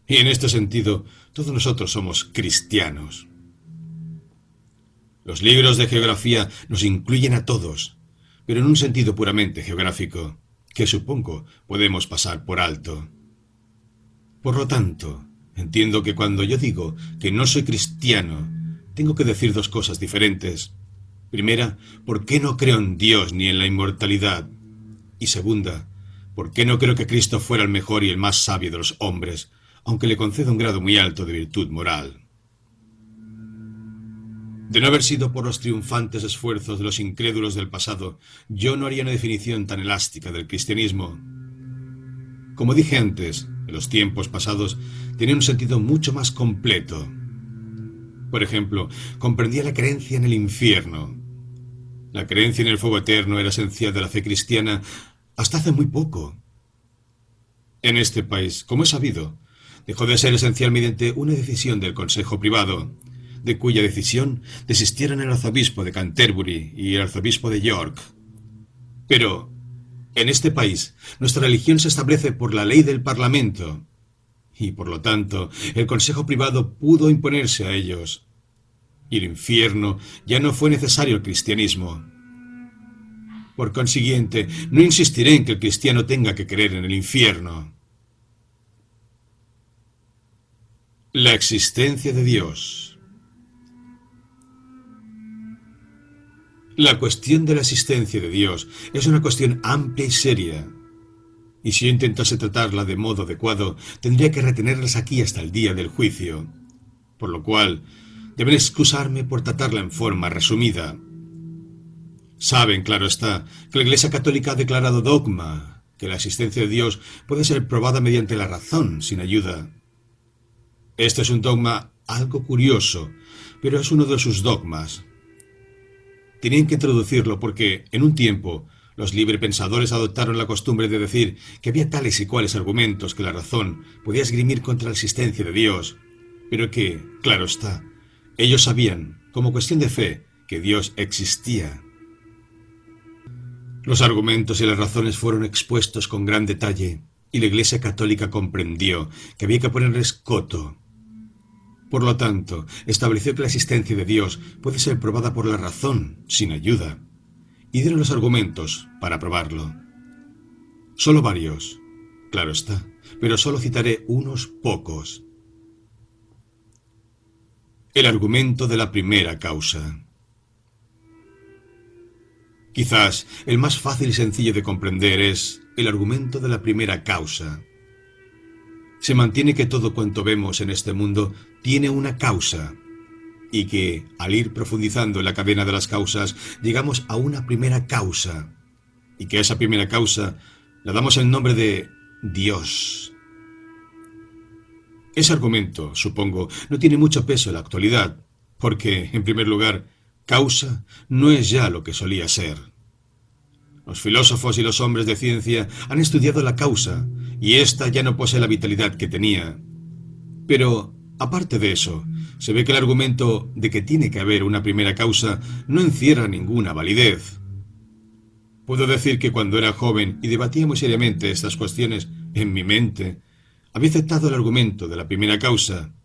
Speaker 1: Y en este sentido, todos nosotros somos cristianos. Los libros de geografía nos incluyen a todos, pero en un sentido puramente geográfico, que supongo podemos pasar por alto. Por lo tanto, entiendo que cuando yo digo que no soy cristiano, tengo que decir dos cosas diferentes. Primera, ¿por qué no creo en Dios ni en la inmortalidad? Y segunda, ¿por qué no creo que Cristo fuera el mejor y el más sabio de los hombres, aunque le conceda un grado muy alto de virtud moral? De no haber sido por los triunfantes esfuerzos de los incrédulos del pasado, yo no haría una definición tan elástica del cristianismo. Como dije antes, en los tiempos pasados tenía un sentido mucho más completo. Por ejemplo, comprendía la creencia en el infierno. La creencia en el fuego eterno era esencial de la fe cristiana hasta hace muy poco. En este país, como es sabido, dejó de ser esencial mediante una decisión del Consejo Privado, de cuya decisión desistieron el arzobispo de Canterbury y el arzobispo de York. Pero, en este país, nuestra religión se establece por la ley del Parlamento, y por lo tanto, el Consejo Privado pudo imponerse a ellos. Y el infierno ya no fue necesario el cristianismo. Por consiguiente, no insistiré en que el cristiano tenga que creer en el infierno. La existencia de Dios. La cuestión de la existencia de Dios es una cuestión amplia y seria. Y si yo intentase tratarla de modo adecuado, tendría que retenerlas aquí hasta el día del juicio. Por lo cual, deben excusarme por tratarla en forma resumida. Saben, claro está, que la Iglesia Católica ha declarado dogma, que la existencia de Dios puede ser probada mediante la razón, sin ayuda. Este es un dogma algo curioso, pero es uno de sus dogmas. Tenían que introducirlo porque, en un tiempo, los librepensadores adoptaron la costumbre de decir que había tales y cuales argumentos que la razón podía esgrimir contra la existencia de Dios, pero que, claro está, ellos sabían, como cuestión de fe, que Dios existía. Los argumentos y las razones fueron expuestos con gran detalle, y la Iglesia Católica comprendió que había que ponerles coto. Por lo tanto, estableció que la existencia de Dios puede ser probada por la razón, sin ayuda, y dieron los argumentos para probarlo. Solo varios, claro está, pero solo citaré unos pocos. El argumento de la primera causa. Quizás el más fácil y sencillo de comprender es el argumento de la primera causa. Se mantiene que todo cuanto vemos en este mundo tiene una causa, y que, al ir profundizando en la cadena de las causas, llegamos a una primera causa, y que a esa primera causa la damos el nombre de Dios. Ese argumento, supongo, no tiene mucho peso en la actualidad, porque, en primer lugar, causa no es ya lo que solía ser. Los filósofos y los hombres de ciencia han estudiado la causa, y ésta ya no posee la vitalidad que tenía. Pero, aparte de eso, se ve que el argumento de que tiene que haber una primera causa no encierra ninguna validez. Puedo decir que cuando era joven y debatía muy seriamente estas cuestiones en mi mente, había aceptado el argumento de la primera causa,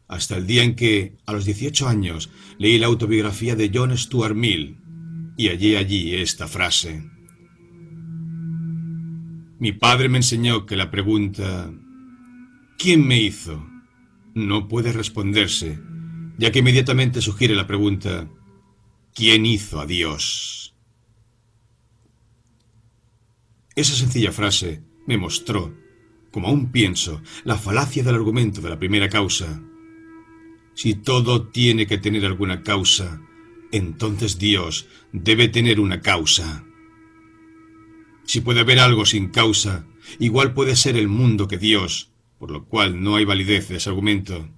Speaker 1: hasta el día en que, a los 18 años, leí la autobiografía de John Stuart Mill, y hallé allí esta frase. Mi padre me enseñó que la pregunta ¿quién me hizo? No puede responderse, ya que inmediatamente sugiere la pregunta ¿quién hizo a Dios? Esa sencilla frase me mostró, como aún pienso, la falacia del argumento de la primera causa. Si todo tiene que tener alguna causa, entonces Dios debe tener una causa. Si puede haber algo sin causa, igual puede ser el mundo que Dios, por lo cual no hay validez de ese argumento.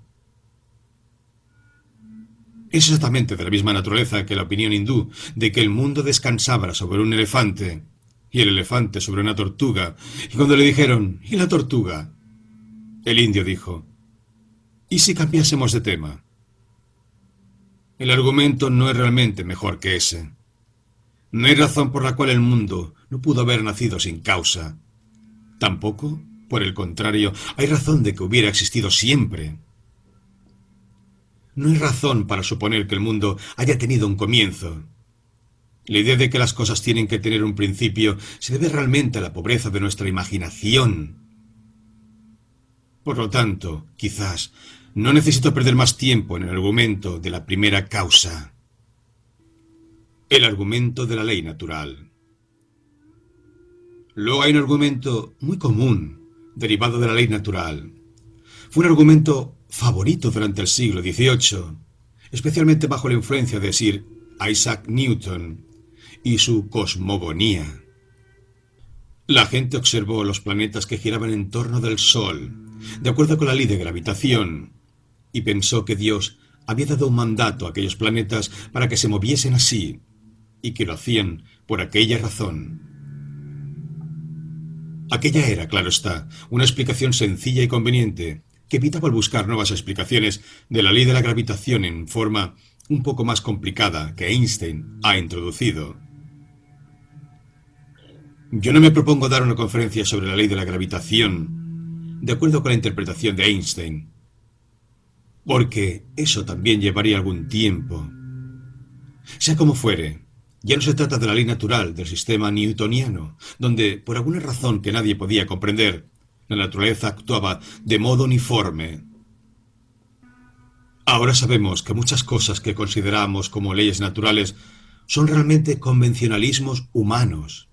Speaker 1: Es exactamente de la misma naturaleza que la opinión hindú de que el mundo descansaba sobre un elefante y el elefante sobre una tortuga, y cuando le dijeron ¿y la tortuga?, el indio dijo ¿y si cambiásemos de tema? El argumento no es realmente mejor que ese. No hay razón por la cual el mundo no pudo haber nacido sin causa. Tampoco, por el contrario, hay razón de que hubiera existido siempre. No hay razón para suponer que el mundo haya tenido un comienzo. La idea de que las cosas tienen que tener un principio se debe realmente a la pobreza de nuestra imaginación. Por lo tanto, quizás, no necesito perder más tiempo en el argumento de la primera causa. El argumento de la ley natural. Luego hay un argumento muy común, derivado de la ley natural. Fue un argumento favorito durante el siglo XVIII, especialmente bajo la influencia de Sir Isaac Newton y su cosmogonía. La gente observó los planetas que giraban en torno del Sol, de acuerdo con la ley de gravitación, y pensó que Dios había dado un mandato a aquellos planetas para que se moviesen así, y que lo hacían por aquella razón. Aquella era, claro está, una explicación sencilla y conveniente, que evitaba el buscar nuevas explicaciones de la ley de la gravitación en forma un poco más complicada que Einstein ha introducido. Yo no me propongo dar una conferencia sobre la ley de la gravitación, de acuerdo con la interpretación de Einstein, porque eso también llevaría algún tiempo. Sea como fuere, ya no se trata de la ley natural del sistema newtoniano, donde, por alguna razón que nadie podía comprender, la naturaleza actuaba de modo uniforme. Ahora sabemos que muchas cosas que consideramos como leyes naturales son realmente convencionalismos humanos.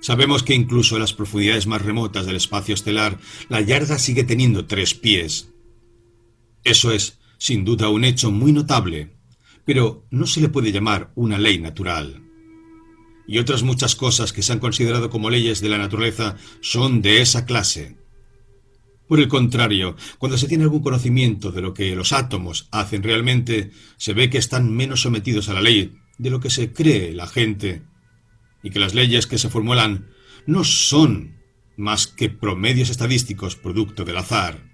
Speaker 1: Sabemos que incluso en las profundidades más remotas del espacio estelar, la yarda sigue teniendo 3 pies. Eso es, sin duda, un hecho muy notable, pero no se le puede llamar una ley natural. Y otras muchas cosas que se han considerado como leyes de la naturaleza son de esa clase. Por el contrario, cuando se tiene algún conocimiento de lo que los átomos hacen realmente, se ve que están menos sometidos a la ley de lo que se cree la gente, y que las leyes que se formulan no son más que promedios estadísticos producto del azar.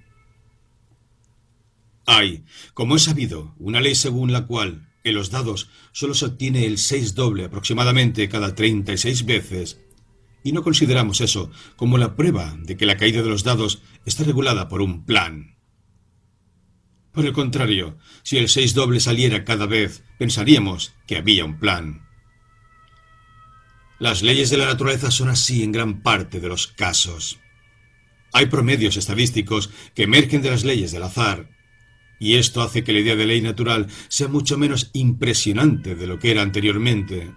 Speaker 1: Hay, como es sabido, una ley según la cual en los dados solo se obtiene el 6 doble aproximadamente cada 36 veces, y no consideramos eso como la prueba de que la caída de los dados está regulada por un plan. Por el contrario, si el 6 doble saliera cada vez, pensaríamos que había un plan. Las leyes de la naturaleza son así en gran parte de los casos. Hay promedios estadísticos que emergen de las leyes del azar, y esto hace que la idea de ley natural sea mucho menos impresionante de lo que era anteriormente.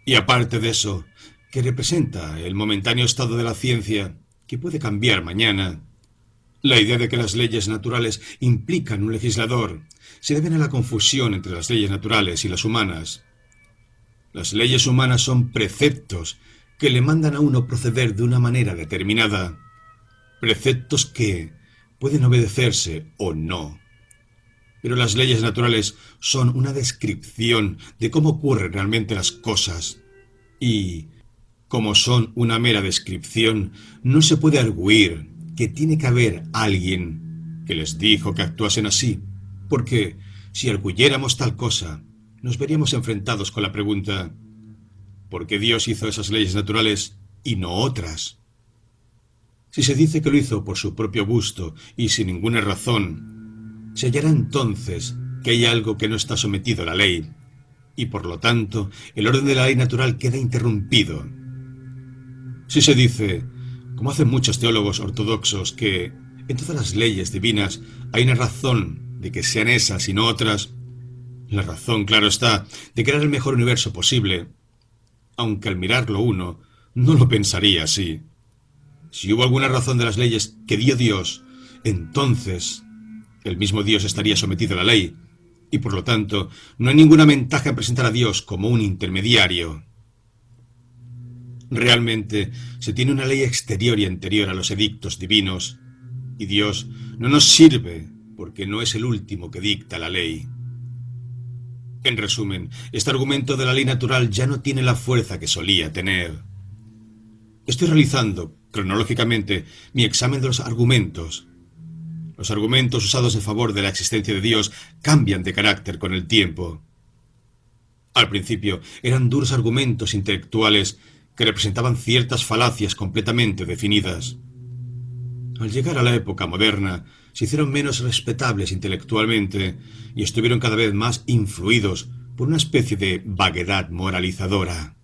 Speaker 1: Y aparte de eso, que representa el momentáneo estado de la ciencia, que puede cambiar mañana, la idea de que las leyes naturales implican un legislador se debe a la confusión entre las leyes naturales y las humanas. Las leyes humanas son preceptos que le mandan a uno proceder de una manera determinada, preceptos que pueden obedecerse o no. Pero las leyes naturales son una descripción de cómo ocurren realmente las cosas. Y, como son una mera descripción, no se puede arguir que tiene que haber alguien que les dijo que actuasen así, porque si arguyéramos tal cosa, nos veríamos enfrentados con la pregunta: ¿por qué Dios hizo esas leyes naturales y no otras? Si se dice que lo hizo por su propio gusto y sin ninguna razón, se hallará entonces que hay algo que no está sometido a la ley, y por lo tanto el orden de la ley natural queda interrumpido. Si se dice, como hacen muchos teólogos ortodoxos, que en todas las leyes divinas hay una razón de que sean esas y no otras, la razón, claro está, de crear el mejor universo posible, aunque al mirarlo uno no lo pensaría así. Si hubo alguna razón de las leyes que dio Dios, entonces el mismo Dios estaría sometido a la ley, y por lo tanto no hay ninguna ventaja en presentar a Dios como un intermediario. Realmente se tiene una ley exterior y anterior a los edictos divinos, y Dios no nos sirve porque no es el último que dicta la ley. En resumen, este argumento de la ley natural ya no tiene la fuerza que solía tener. Estoy realizando, cronológicamente, mi examen de los argumentos. Los argumentos usados en favor de la existencia de Dios cambian de carácter con el tiempo. Al principio eran duros argumentos intelectuales que representaban ciertas falacias completamente definidas. Al llegar a la época moderna, se hicieron menos respetables intelectualmente y estuvieron cada vez más influidos por una especie de vaguedad moralizadora.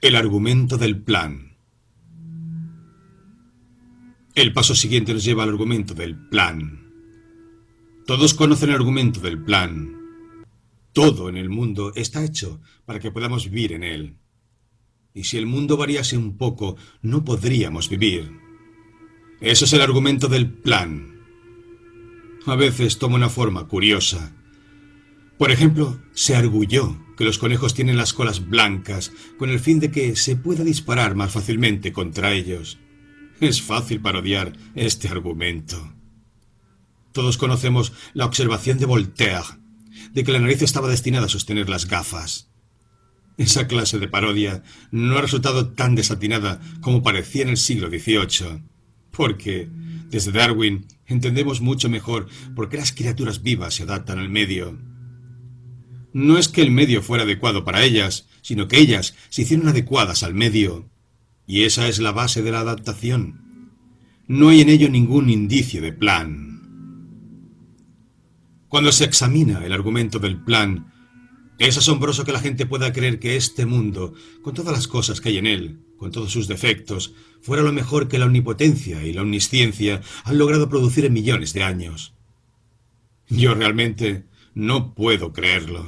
Speaker 1: El argumento del plan. El paso siguiente nos lleva al argumento del plan. Todos conocen el argumento del plan. Todo en el mundo está hecho para que podamos vivir en él. Y si el mundo variase un poco, no podríamos vivir. Eso es el argumento del plan. A veces toma una forma curiosa. Por ejemplo, se arguyó que los conejos tienen las colas blancas con el fin de que se pueda disparar más fácilmente contra ellos. Es fácil parodiar este argumento. Todos conocemos la observación de Voltaire, de que la nariz estaba destinada a sostener las gafas. Esa clase de parodia no ha resultado tan desatinada como parecía en el siglo XVIII, porque, desde Darwin, entendemos mucho mejor por qué las criaturas vivas se adaptan al medio. No es que el medio fuera adecuado para ellas, sino que ellas se hicieron adecuadas al medio, y esa es la base de la adaptación. No hay en ello ningún indicio de plan. Cuando se examina el argumento del plan, es asombroso que la gente pueda creer que este mundo, con todas las cosas que hay en él, con todos sus defectos, fuera lo mejor que la omnipotencia y la omnisciencia han logrado producir en millones de años. Yo realmente no puedo creerlo.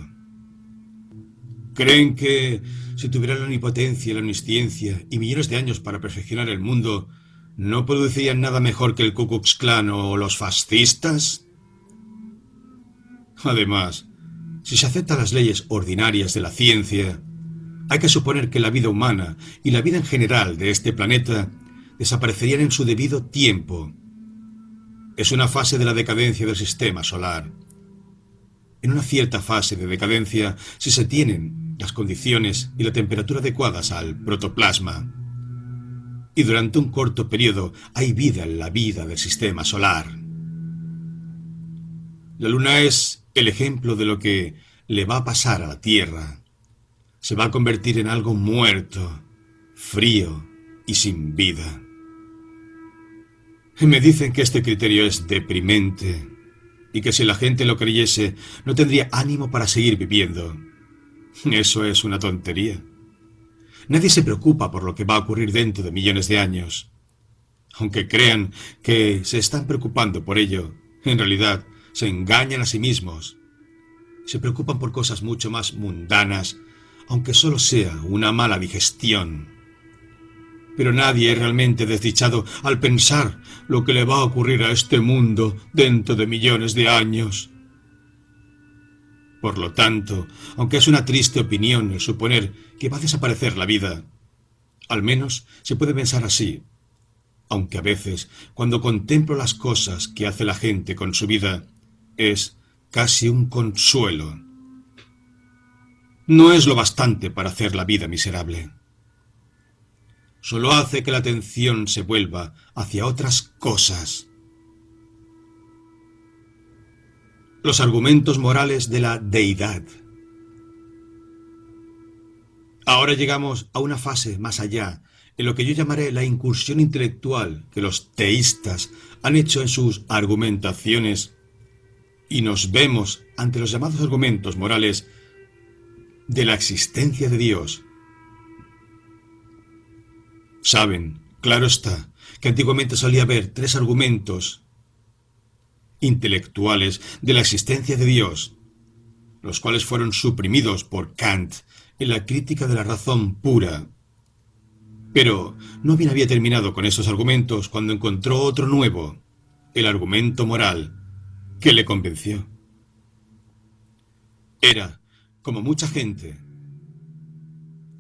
Speaker 1: ¿Creen que, si tuvieran la omnipotencia y la omnisciencia y millones de años para perfeccionar el mundo, no producirían nada mejor que el Ku Klux Klan o los fascistas? Además, si se aceptan las leyes ordinarias de la ciencia, hay que suponer que la vida humana y la vida en general de este planeta desaparecerían en su debido tiempo. Es una fase de la decadencia del sistema solar. En una cierta fase de decadencia, si se tienen las condiciones y la temperatura adecuadas al protoplasma, y durante un corto periodo hay vida en la vida del sistema solar. La Luna es el ejemplo de lo que le va a pasar a la Tierra. Se va a convertir en algo muerto, frío y sin vida. Me dicen que este criterio es deprimente y que si la gente lo creyese no tendría ánimo para seguir viviendo. Eso es una tontería. Nadie se preocupa por lo que va a ocurrir dentro de millones de años. Aunque crean que se están preocupando por ello, en realidad se engañan a sí mismos. Se preocupan por cosas mucho más mundanas, aunque solo sea una mala digestión. Pero nadie es realmente desdichado al pensar lo que le va a ocurrir a este mundo dentro de millones de años. Por lo tanto, aunque es una triste opinión el suponer que va a desaparecer la vida, al menos se puede pensar así, aunque a veces, cuando contemplo las cosas que hace la gente con su vida, es casi un consuelo. No es lo bastante para hacer la vida miserable. Solo hace que la atención se vuelva hacia otras cosas. Los argumentos morales de la deidad. Ahora llegamos a una fase más allá, en lo que yo llamaré la incursión intelectual que los teístas han hecho en sus argumentaciones, y nos vemos ante los llamados argumentos morales de la existencia de Dios. Saben, claro está, que antiguamente solía haber 3 argumentos intelectuales de la existencia de Dios, los cuales fueron suprimidos por Kant en la crítica de la razón pura. Pero no bien había terminado con esos argumentos cuando encontró otro nuevo, el argumento moral, que le convenció. Era, como mucha gente,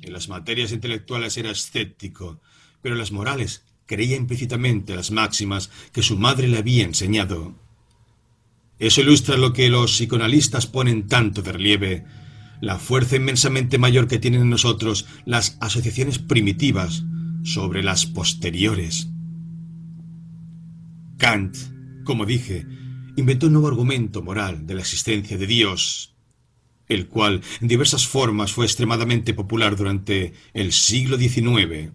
Speaker 1: en las materias intelectuales era escéptico, pero en las morales creía implícitamente las máximas que su madre le había enseñado. Eso ilustra lo que los psicoanalistas ponen tanto de relieve, la fuerza inmensamente mayor que tienen en nosotros las asociaciones primitivas sobre las posteriores. Kant, como dije, inventó un nuevo argumento moral de la existencia de Dios, el cual en diversas formas fue extremadamente popular durante el siglo XIX.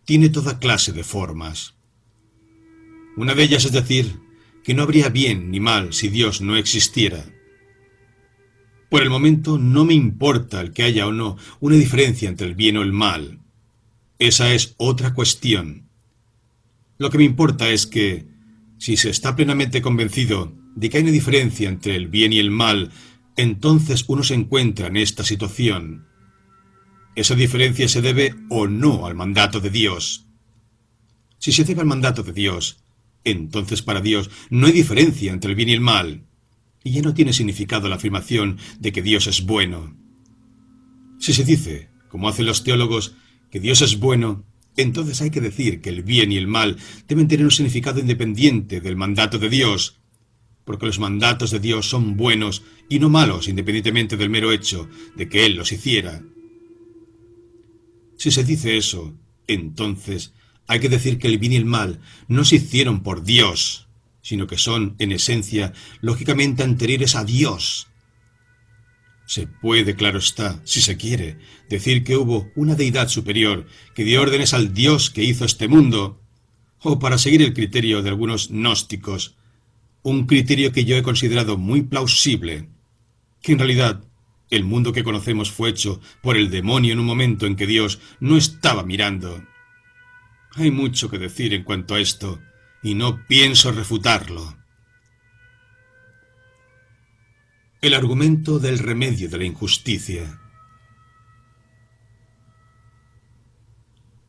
Speaker 1: Tiene toda clase de formas. Una de ellas es decir, que no habría bien ni mal si Dios no existiera. Por el momento no me importa el que haya o no una diferencia entre el bien o el mal. Esa es otra cuestión. Lo que me importa es que, si se está plenamente convencido de que hay una diferencia entre el bien y el mal, entonces uno se encuentra en esta situación. Esa diferencia se debe o no al mandato de Dios. Si se debe al mandato de Dios, entonces para Dios no hay diferencia entre el bien y el mal, y ya no tiene significado la afirmación de que Dios es bueno. Si se dice, como hacen los teólogos, que Dios es bueno, entonces hay que decir que el bien y el mal deben tener un significado independiente del mandato de Dios, porque los mandatos de Dios son buenos y no malos independientemente del mero hecho de que Él los hiciera. Si se dice eso, entonces hay que decir que el bien y el mal no se hicieron por Dios, sino que son, en esencia, lógicamente anteriores a Dios. Se puede, claro está, si se quiere, decir que hubo una deidad superior que dio órdenes al Dios que hizo este mundo, o para seguir el criterio de algunos gnósticos, un criterio que yo he considerado muy plausible, que en realidad el mundo que conocemos fue hecho por el demonio en un momento en que Dios no estaba mirando. Hay mucho que decir en cuanto a esto, y no pienso refutarlo. El argumento del remedio de la injusticia.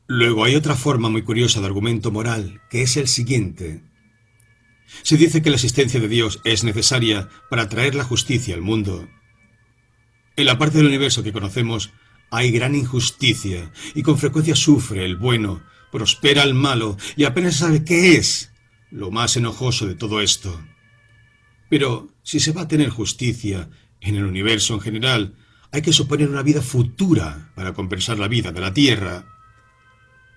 Speaker 1: Luego hay otra forma muy curiosa de argumento moral, que es el siguiente. Se dice que la existencia de Dios es necesaria para traer la justicia al mundo. En la parte del universo que conocemos hay gran injusticia, y con frecuencia sufre el bueno, prospera el malo, y apenas sabe qué es lo más enojoso de todo esto. Pero si se va a tener justicia en el universo en general, hay que suponer una vida futura para compensar la vida de la Tierra.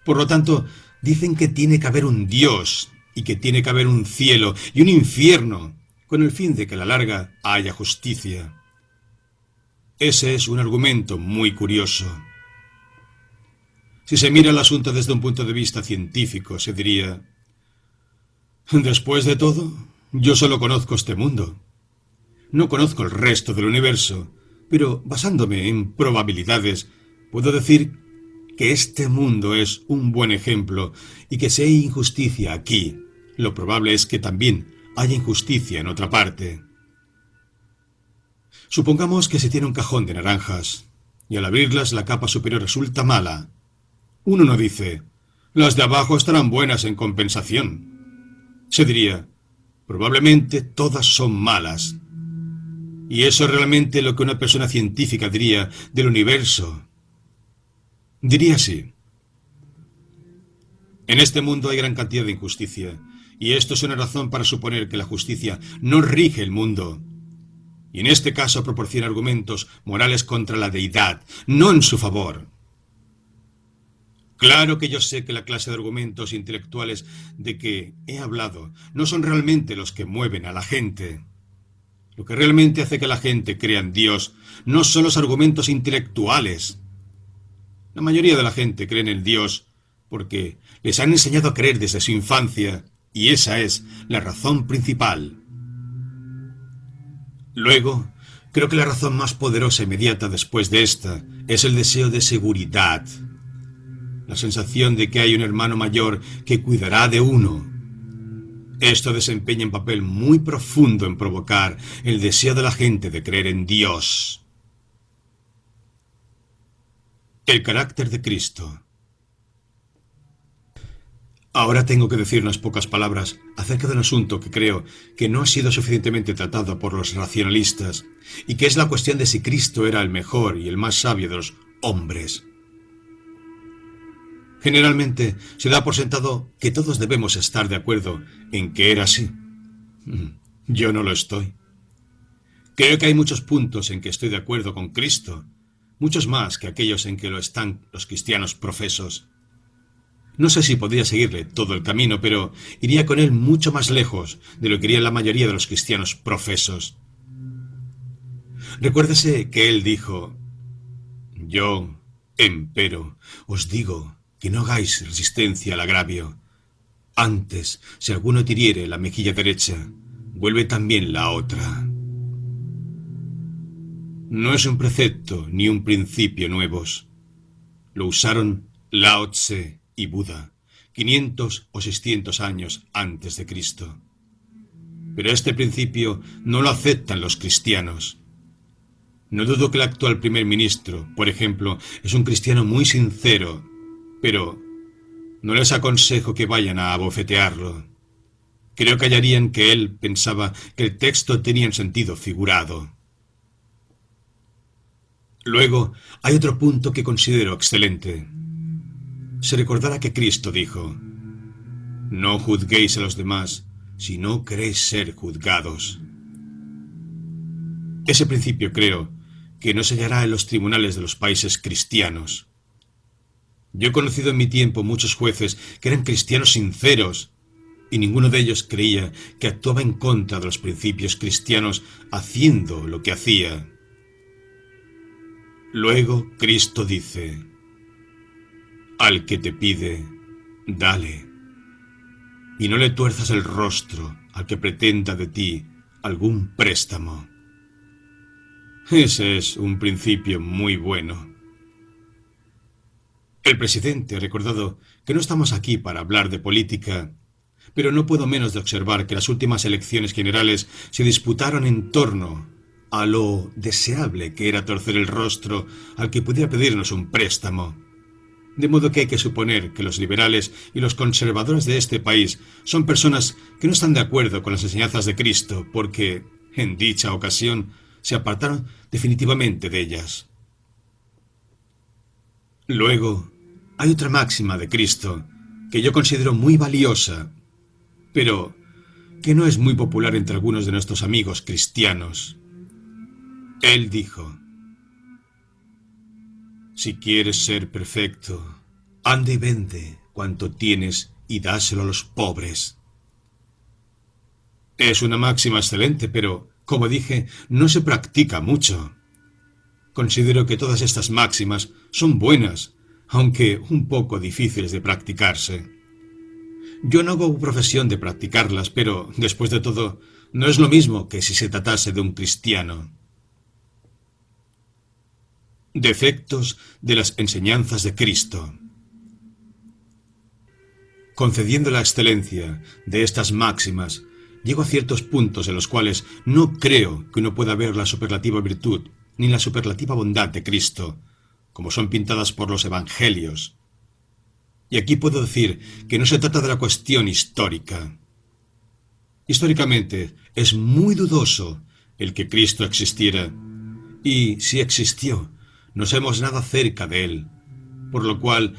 Speaker 1: Por lo tanto, dicen que tiene que haber un Dios y que tiene que haber un cielo y un infierno, con el fin de que a la larga haya justicia. Ese es un argumento muy curioso. Si se mira el asunto desde un punto de vista científico, se diría: después de todo, yo solo conozco este mundo. No conozco el resto del universo, pero basándome en probabilidades, puedo decir que este mundo es un buen ejemplo y que si hay injusticia aquí, lo probable es que también haya injusticia en otra parte. Supongamos que se tiene un cajón de naranjas y al abrirlas la capa superior resulta mala. Uno no dice: las de abajo estarán buenas en compensación. Se diría: probablemente todas son malas. Y eso es realmente lo que una persona científica diría del universo. Diría así: en este mundo hay gran cantidad de injusticia, y esto es una razón para suponer que la justicia no rige el mundo. Y en este caso proporciona argumentos morales contra la deidad, no en su favor. Claro que yo sé que la clase de argumentos intelectuales de que he hablado no son realmente los que mueven a la gente. Lo que realmente hace que la gente crea en Dios no son los argumentos intelectuales. La mayoría de la gente cree en el Dios porque les han enseñado a creer desde su infancia, y esa es la razón principal. Luego, creo que la razón más poderosa e inmediata después de esta es el deseo de seguridad. La sensación de que hay un hermano mayor que cuidará de uno. Esto desempeña un papel muy profundo en provocar el deseo de la gente de creer en Dios. El carácter de Cristo. Ahora tengo que decir unas pocas palabras acerca de un asunto que creo que no ha sido suficientemente tratado por los racionalistas, y que es la cuestión de si Cristo era el mejor y el más sabio de los hombres. Generalmente se da por sentado que todos debemos estar de acuerdo en que era así. Yo no lo estoy. Creo que hay muchos puntos en que estoy de acuerdo con Cristo, muchos más que aquellos en que lo están los cristianos profesos. No sé si podría seguirle todo el camino, pero iría con él mucho más lejos de lo que iría la mayoría de los cristianos profesos. Recuérdese que él dijo: yo, empero, os digo que no hagáis resistencia al agravio. Antes, si alguno te hiriere la mejilla derecha, vuelve también la otra. No es un precepto ni un principio nuevos. Lo usaron Lao Tse y Buda, 500 o 600 años antes de Cristo. Pero este principio no lo aceptan los cristianos. No dudo que el actual primer ministro, por ejemplo, es un cristiano muy sincero, pero no les aconsejo que vayan a abofetearlo. Creo que hallarían que él pensaba que el texto tenía un sentido figurado. Luego, hay otro punto que considero excelente. Se recordará que Cristo dijo: no juzguéis a los demás si no queréis ser juzgados. Ese principio creo que no se hallará en los tribunales de los países cristianos. Yo he conocido en mi tiempo muchos jueces que eran cristianos sinceros, y ninguno de ellos creía que actuaba en contra de los principios cristianos haciendo lo que hacía. Luego Cristo dice: al que te pide, dale, y no le tuerzas el rostro al que pretenda de ti algún préstamo. Ese es un principio muy bueno. El presidente ha recordado que no estamos aquí para hablar de política, pero no puedo menos de observar que las últimas elecciones generales se disputaron en torno a lo deseable que era torcer el rostro al que pudiera pedirnos un préstamo. De modo que hay que suponer que los liberales y los conservadores de este país son personas que no están de acuerdo con las enseñanzas de Cristo porque, en dicha ocasión, se apartaron definitivamente de ellas. Luego, hay otra máxima de Cristo que yo considero muy valiosa, pero que no es muy popular entre algunos de nuestros amigos cristianos. Él dijo: si quieres ser perfecto, anda y vende cuanto tienes y dáselo a los pobres. Es una máxima excelente, pero, como dije, no se practica mucho. Considero que todas estas máximas son buenas, aunque un poco difíciles de practicarse. Yo no hago profesión de practicarlas, pero, después de todo, no es lo mismo que si se tratase de un cristiano. Defectos de las enseñanzas de Cristo. Concediendo la excelencia de estas máximas, llego a ciertos puntos en los cuales no creo que uno pueda ver la superlativa virtud ni la superlativa bondad de Cristo, como son pintadas por los evangelios. Y aquí puedo decir que no se trata de la cuestión histórica. Históricamente es muy dudoso el que Cristo existiera, y si existió, no sabemos nada acerca de él, por lo cual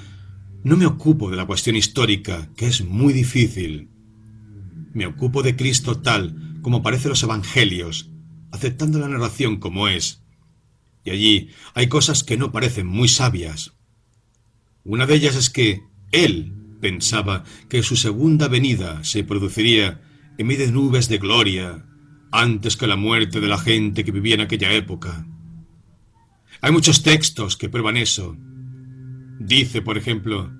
Speaker 1: no me ocupo de la cuestión histórica, que es muy difícil. Me ocupo de Cristo tal como aparece en los evangelios, aceptando la narración como es. Y allí hay cosas que no parecen muy sabias. Una de ellas es que él pensaba que su segunda venida se produciría en medio de nubes de gloria, antes que la muerte de la gente que vivía en aquella época. Hay muchos textos que prueban eso. Dice, por ejemplo: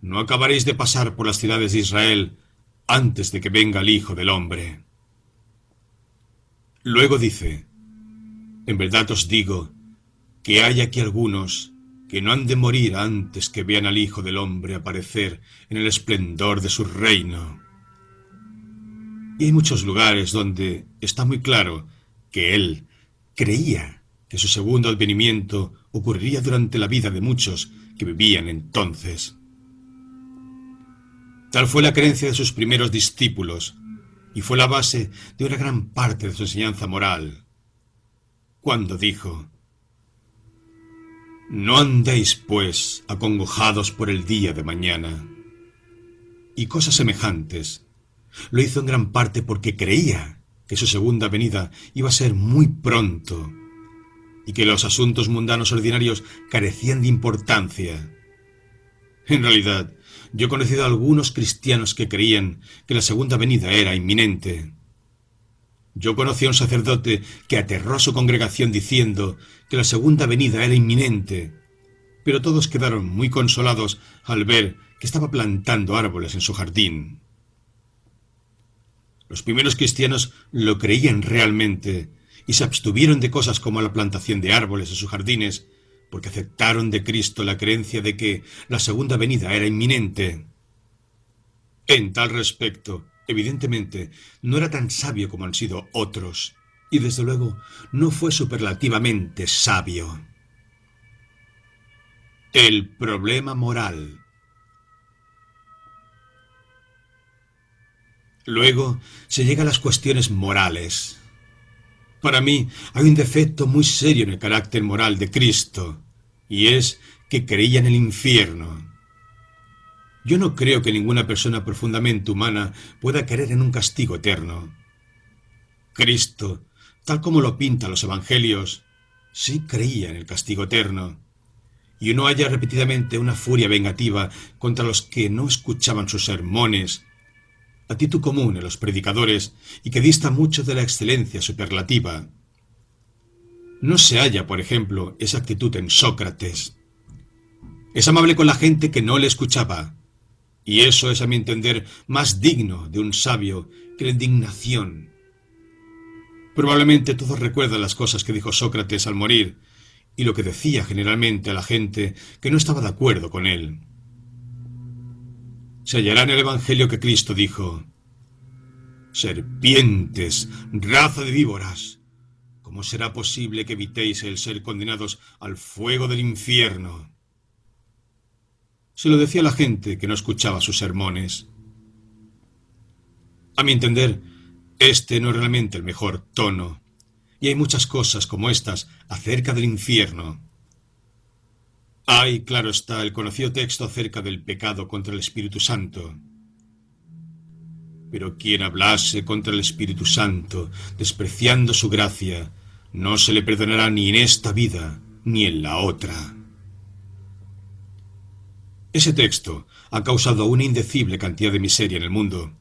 Speaker 1: no acabaréis de pasar por las ciudades de Israel antes de que venga el Hijo del Hombre. Luego dice: en verdad os digo que hay aquí algunos que no han de morir antes que vean al Hijo del Hombre aparecer en el esplendor de su reino. Y hay muchos lugares donde está muy claro que él creía que su segundo advenimiento ocurriría durante la vida de muchos que vivían entonces. Tal fue la creencia de sus primeros discípulos, y fue la base de una gran parte de su enseñanza moral, cuando dijo: no andéis, pues, acongojados por el día de mañana. Y cosas semejantes. Lo hizo en gran parte porque creía que su segunda venida iba a ser muy pronto, y que los asuntos mundanos ordinarios carecían de importancia. En realidad, yo he conocido a algunos cristianos que creían que la segunda venida era inminente. Yo conocí a un sacerdote que aterró a su congregación diciendo que la segunda venida era inminente, pero todos quedaron muy consolados al ver que estaba plantando árboles en su jardín. Los primeros cristianos lo creían realmente y se abstuvieron de cosas como la plantación de árboles en sus jardines, porque aceptaron de Cristo la creencia de que la segunda venida era inminente. En tal respecto, Evidentemente, no era tan sabio como han sido otros, y desde luego no fue superlativamente sabio. El problema moral. Luego se llega a las cuestiones morales. Para mí hay un defecto muy serio en el carácter moral de Cristo, y es que creía en el infierno. Yo no creo que ninguna persona profundamente humana pueda creer en un castigo eterno. Cristo, tal como lo pintan los evangelios, sí creía en el castigo eterno. Y uno halla repetidamente una furia vengativa contra los que no escuchaban sus sermones, actitud común en los predicadores y que dista mucho de la excelencia superlativa. No se halla, por ejemplo, esa actitud en Sócrates. Es amable con la gente que no le escuchaba, y eso es, a mi entender, más digno de un sabio que la indignación. Probablemente todos recuerdan las cosas que dijo Sócrates al morir, y lo que decía generalmente a la gente que no estaba de acuerdo con él. Se hallará en el Evangelio que Cristo dijo: «Serpientes, raza de víboras, ¿cómo será posible que evitéis el ser condenados al fuego del infierno?». Se lo decía a la gente que no escuchaba sus sermones. A mi entender, este no es realmente el mejor tono, y hay muchas cosas como estas acerca del infierno. Hay, claro está, el conocido texto acerca del pecado contra el Espíritu Santo. Pero quien hablase contra el Espíritu Santo, despreciando su gracia, no se le perdonará ni en esta vida, ni en la otra. Ese texto ha causado una indecible cantidad de miseria en el mundo,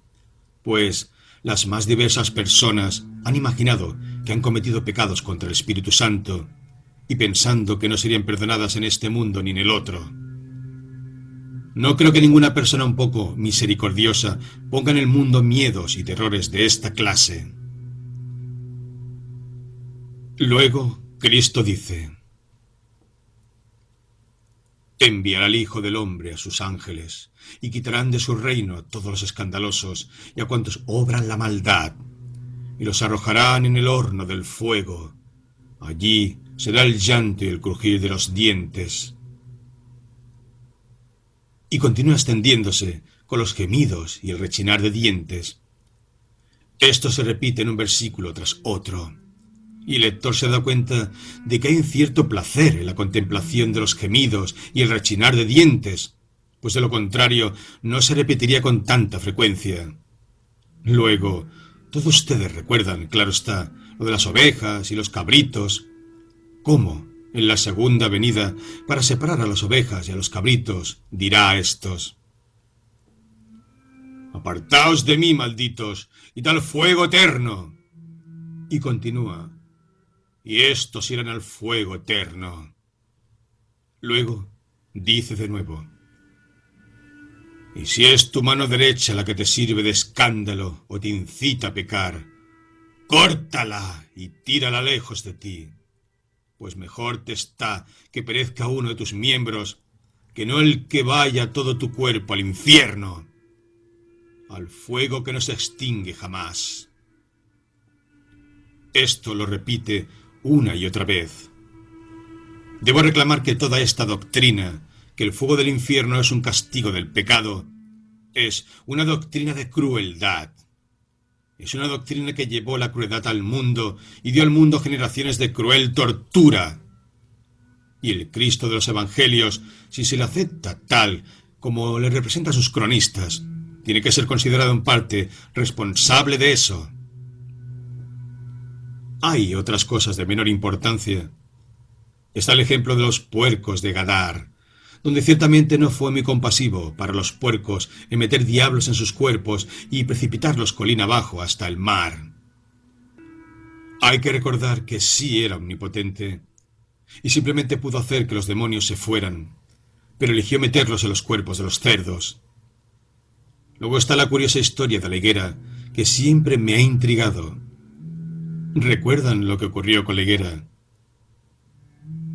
Speaker 1: pues las más diversas personas han imaginado que han cometido pecados contra el Espíritu Santo, y pensando que no serían perdonadas en este mundo ni en el otro. No creo que ninguna persona un poco misericordiosa ponga en el mundo miedos y terrores de esta clase. Luego, Cristo dice: «Enviará al Hijo del Hombre a sus ángeles, y quitarán de su reino a todos los escandalosos y a cuantos obran la maldad, y los arrojarán en el horno del fuego. Allí será el llanto y el crujir de los dientes». Y continúa extendiéndose con los gemidos y el rechinar de dientes. Esto se repite en un versículo tras otro, y el lector se da cuenta de que hay un cierto placer en la contemplación de los gemidos y el rechinar de dientes, pues de lo contrario no se repetiría con tanta frecuencia. Luego, todos ustedes recuerdan, claro está, lo de las ovejas y los cabritos. ¿Cómo, en la segunda venida, para separar a las ovejas y a los cabritos, dirá a estos: «Apartaos de mí, malditos, y tal fuego eterno»? Y continúa: «Y estos irán al fuego eterno». Luego dice de nuevo: «Y si es tu mano derecha la que te sirve de escándalo o te incita a pecar, córtala y tírala lejos de ti, pues mejor te está que perezca uno de tus miembros que no el que vaya todo tu cuerpo al infierno, al fuego que no se extingue jamás». Esto lo repite una y otra vez. Debo reclamar que toda esta doctrina, que el fuego del infierno es un castigo del pecado, es una doctrina de crueldad. Es una doctrina que llevó la crueldad al mundo y dio al mundo generaciones de cruel tortura. Y el Cristo de los Evangelios, si se le acepta tal como le representan sus cronistas, tiene que ser considerado en parte responsable de eso. Hay otras cosas de menor importancia. Está el ejemplo de los puercos de Gadar, donde ciertamente no fue muy compasivo para los puercos en meter diablos en sus cuerpos y precipitarlos colina abajo hasta el mar. Hay que recordar que sí era omnipotente, y simplemente pudo hacer que los demonios se fueran, pero eligió meterlos en los cuerpos de los cerdos. Luego está la curiosa historia de la higuera, que siempre me ha intrigado. ¿Recuerdan lo que ocurrió con la higuera?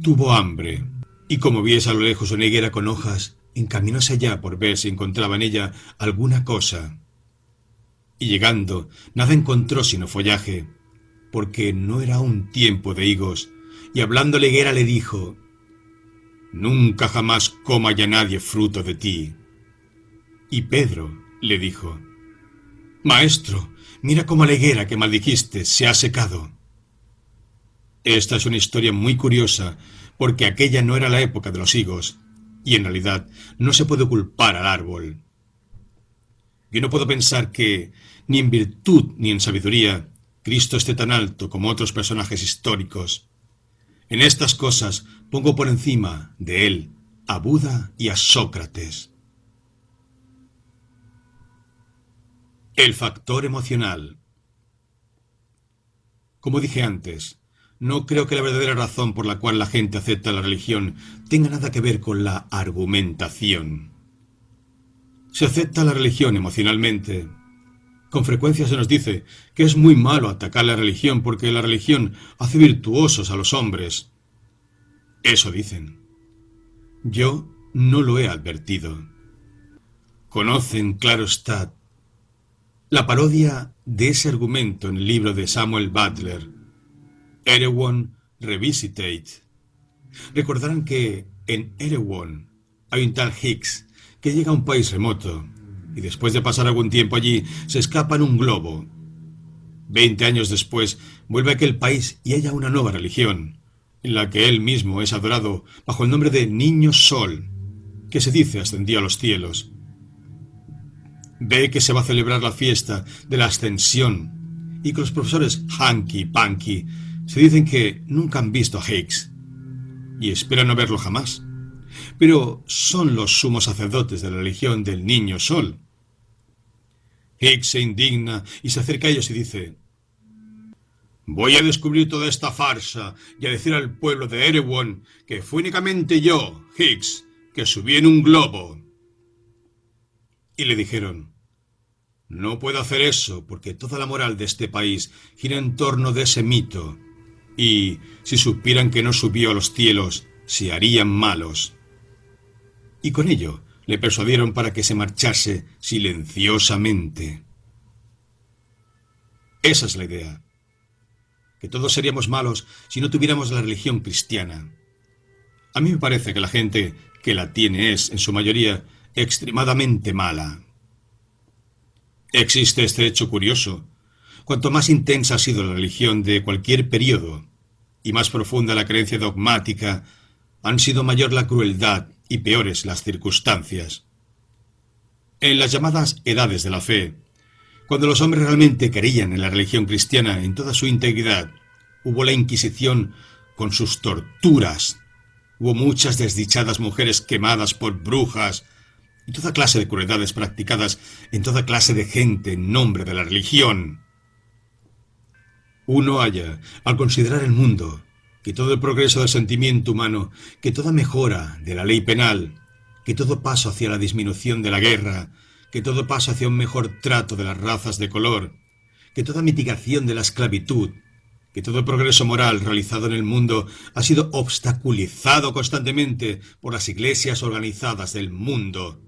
Speaker 1: Tuvo hambre, y como viese a lo lejos una higuera con hojas, encaminóse allá por ver si encontraba en ella alguna cosa. y llegando, nada encontró sino follaje, porque no era aún tiempo de higos, y hablando la higuera le dijo: «Nunca jamás coma ya nadie fruto de ti». Y Pedro le dijo: «Maestro, mira cómo la higuera que maldijiste se ha secado». Esta es una historia muy curiosa, porque aquella no era la época de los higos, y en realidad no se puede culpar al árbol. Yo no puedo pensar que, ni en virtud ni en sabiduría, Cristo esté tan alto como otros personajes históricos. En estas cosas pongo por encima de él a Buda y a Sócrates. El factor emocional. Como dije antes, no creo que la verdadera razón por la cual la gente acepta la religión tenga nada que ver con la argumentación. Se acepta la religión emocionalmente. Con frecuencia se nos dice que es muy malo atacar la religión porque la religión hace virtuosos a los hombres. Eso dicen. Yo no lo he advertido. Conocen, claro está, la parodia de ese argumento en el libro de Samuel Butler, Erewhon Revisited. Recordarán que en Erewhon hay un tal Higgs que llega a un país remoto y después de pasar algún tiempo allí se escapa en un globo. 20 años después vuelve a aquel país y halla una nueva religión, en la que él mismo es adorado bajo el nombre de Niño Sol, que se dice ascendió a los cielos. Ve que se va a celebrar la fiesta de la ascensión y con los profesores Hanky y Panky se dicen que nunca han visto a Higgs y esperan no verlo jamás. Pero son los sumos sacerdotes de la religión del Niño Sol. Higgs se indigna y se acerca a ellos y dice: «Voy a descubrir toda esta farsa y a decir al pueblo de Erewhon que fue únicamente yo, Higgs, que subí en un globo». Y le dijeron: «No puedo hacer eso porque toda la moral de este país gira en torno de ese mito, y si supieran que no subió a los cielos, se harían malos». Y con ello le persuadieron para que se marchase silenciosamente. Esa es la idea, que todos seríamos malos si no tuviéramos la religión cristiana. A mí me parece que la gente que la tiene es, en su mayoría, extremadamente mala. Existe este hecho curioso. Cuanto más intensa ha sido la religión de cualquier periodo, y más profunda la creencia dogmática, han sido mayor la crueldad y peores las circunstancias. En las llamadas edades de la fe, cuando los hombres realmente creían en la religión cristiana en toda su integridad, hubo la Inquisición con sus torturas, hubo muchas desdichadas mujeres quemadas por brujas y toda clase de crueldades practicadas en toda clase de gente en nombre de la religión. Uno halla, al considerar el mundo, que todo el progreso del sentimiento humano, que toda mejora de la ley penal, que todo paso hacia la disminución de la guerra, que todo paso hacia un mejor trato de las razas de color, que toda mitigación de la esclavitud, que todo el progreso moral realizado en el mundo ha sido obstaculizado constantemente por las iglesias organizadas del mundo.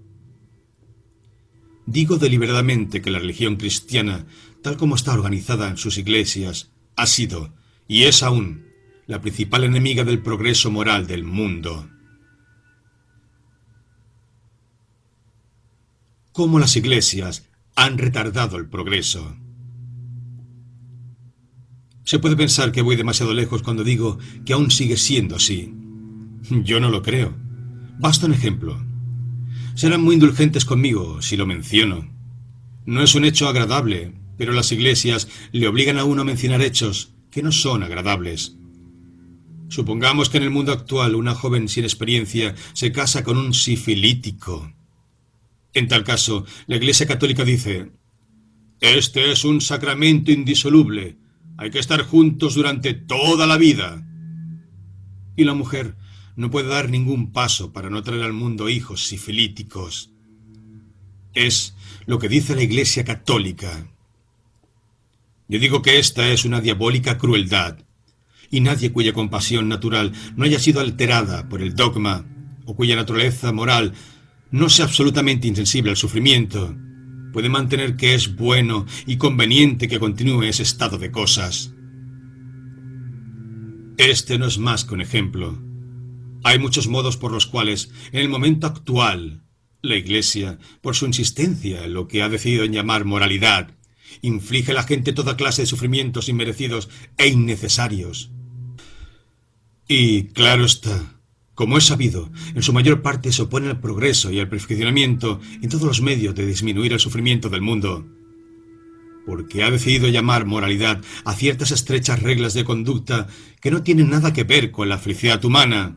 Speaker 1: Digo deliberadamente que la religión cristiana, tal como está organizada en sus iglesias, ha sido, y es aún, la principal enemiga del progreso moral del mundo. ¿Cómo las iglesias han retardado el progreso? Se puede pensar que voy demasiado lejos cuando digo que aún sigue siendo así. Yo no lo creo. Basta un ejemplo. Serán muy indulgentes conmigo si lo menciono. No es un hecho agradable, pero las iglesias le obligan a uno a mencionar hechos que no son agradables. Supongamos que en el mundo actual una joven sin experiencia se casa con un sifilítico. En tal caso, la Iglesia Católica dice: «Este es un sacramento indisoluble. Hay que estar juntos durante toda la vida». Y la mujer no puede dar ningún paso para no traer al mundo hijos sifilíticos. Es lo que dice la Iglesia Católica. Yo digo que esta es una diabólica crueldad, y nadie cuya compasión natural no haya sido alterada por el dogma, o cuya naturaleza moral no sea absolutamente insensible al sufrimiento, puede mantener que es bueno y conveniente que continúe ese estado de cosas. Este no es más que un ejemplo. Hay muchos modos por los cuales, en el momento actual, la Iglesia, por su insistencia en lo que ha decidido en llamar moralidad, inflige a la gente toda clase de sufrimientos inmerecidos e innecesarios. Y, claro está, como es sabido, en su mayor parte se opone al progreso y al perfeccionamiento en todos los medios de disminuir el sufrimiento del mundo, porque ha decidido llamar moralidad a ciertas estrechas reglas de conducta que no tienen nada que ver con la felicidad humana.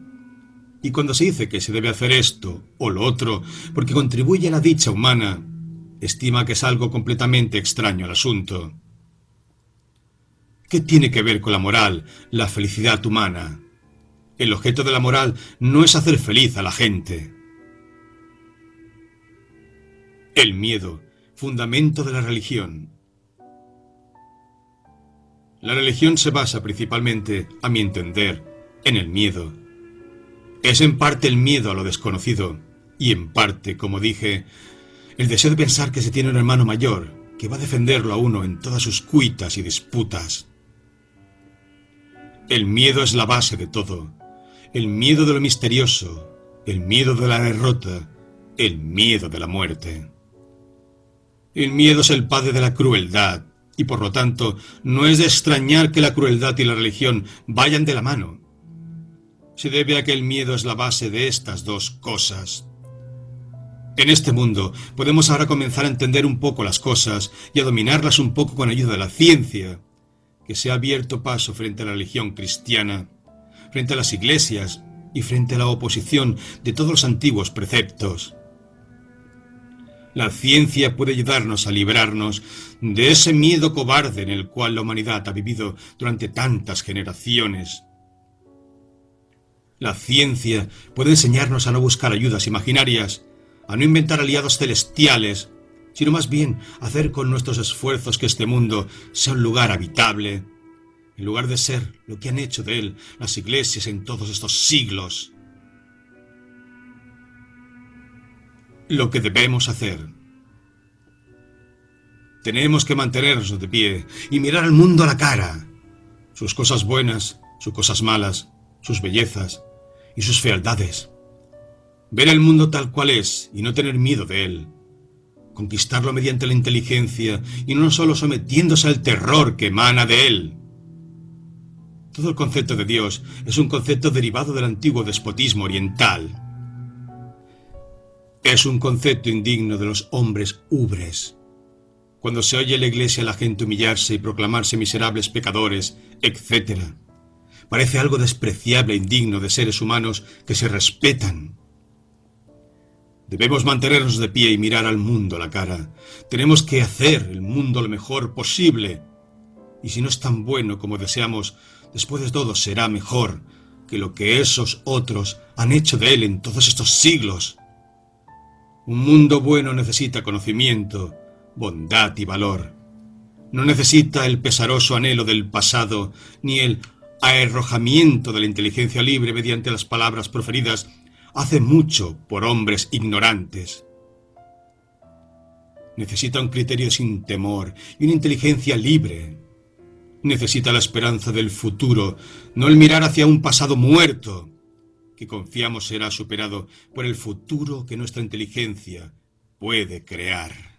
Speaker 1: Y cuando se dice que se debe hacer esto o lo otro porque contribuye a la dicha humana, estima que es algo completamente extraño al asunto. ¿Qué tiene que ver con la moral, la felicidad humana? El objeto de la moral no es hacer feliz a la gente. El miedo, fundamento de la religión. La religión se basa principalmente, a mi entender, en el miedo. Es en parte el miedo a lo desconocido y en parte, como dije, el deseo de pensar que se tiene un hermano mayor que va a defenderlo a uno en todas sus cuitas y disputas. El miedo es la base de todo. El miedo de lo misterioso, el miedo de la derrota, el miedo de la muerte. El miedo es el padre de la crueldad y por lo tanto no es de extrañar que la crueldad y la religión vayan de la mano. Se debe a que el miedo es la base de estas dos cosas. En este mundo podemos ahora comenzar a entender un poco las cosas y a dominarlas un poco con ayuda de la ciencia, que se ha abierto paso frente a la religión cristiana, frente a las iglesias y frente a la oposición de todos los antiguos preceptos. La ciencia puede ayudarnos a librarnos de ese miedo cobarde en el cual la humanidad ha vivido durante tantas generaciones. La ciencia puede enseñarnos a no buscar ayudas imaginarias, a no inventar aliados celestiales, sino más bien hacer con nuestros esfuerzos que este mundo sea un lugar habitable, en lugar de ser lo que han hecho de él las iglesias en todos estos siglos. Lo que debemos hacer. Tenemos que mantenernos de pie y mirar al mundo a la cara, sus cosas buenas, sus cosas malas, sus bellezas y sus fealdades. Ver el mundo tal cual es y no tener miedo de él. Conquistarlo mediante la inteligencia y no solo sometiéndose al terror que emana de él. Todo el concepto de Dios es un concepto derivado del antiguo despotismo oriental. Es un concepto indigno de los hombres ubres. Cuando se oye en la iglesia a la gente humillarse y proclamarse miserables pecadores, etc., parece algo despreciable e indigno de seres humanos que se respetan. Debemos mantenernos de pie y mirar al mundo a la cara. Tenemos que hacer el mundo lo mejor posible. Y si no es tan bueno como deseamos, después de todo será mejor que lo que esos otros han hecho de él en todos estos siglos. Un mundo bueno necesita conocimiento, bondad y valor. No necesita el pesaroso anhelo del pasado, ni el arrojamiento de la inteligencia libre mediante las palabras proferidas hace mucho por hombres ignorantes. Necesita un criterio sin temor y una inteligencia libre. Necesita la esperanza del futuro, no el mirar hacia un pasado muerto, que confiamos será superado por el futuro que nuestra inteligencia puede crear.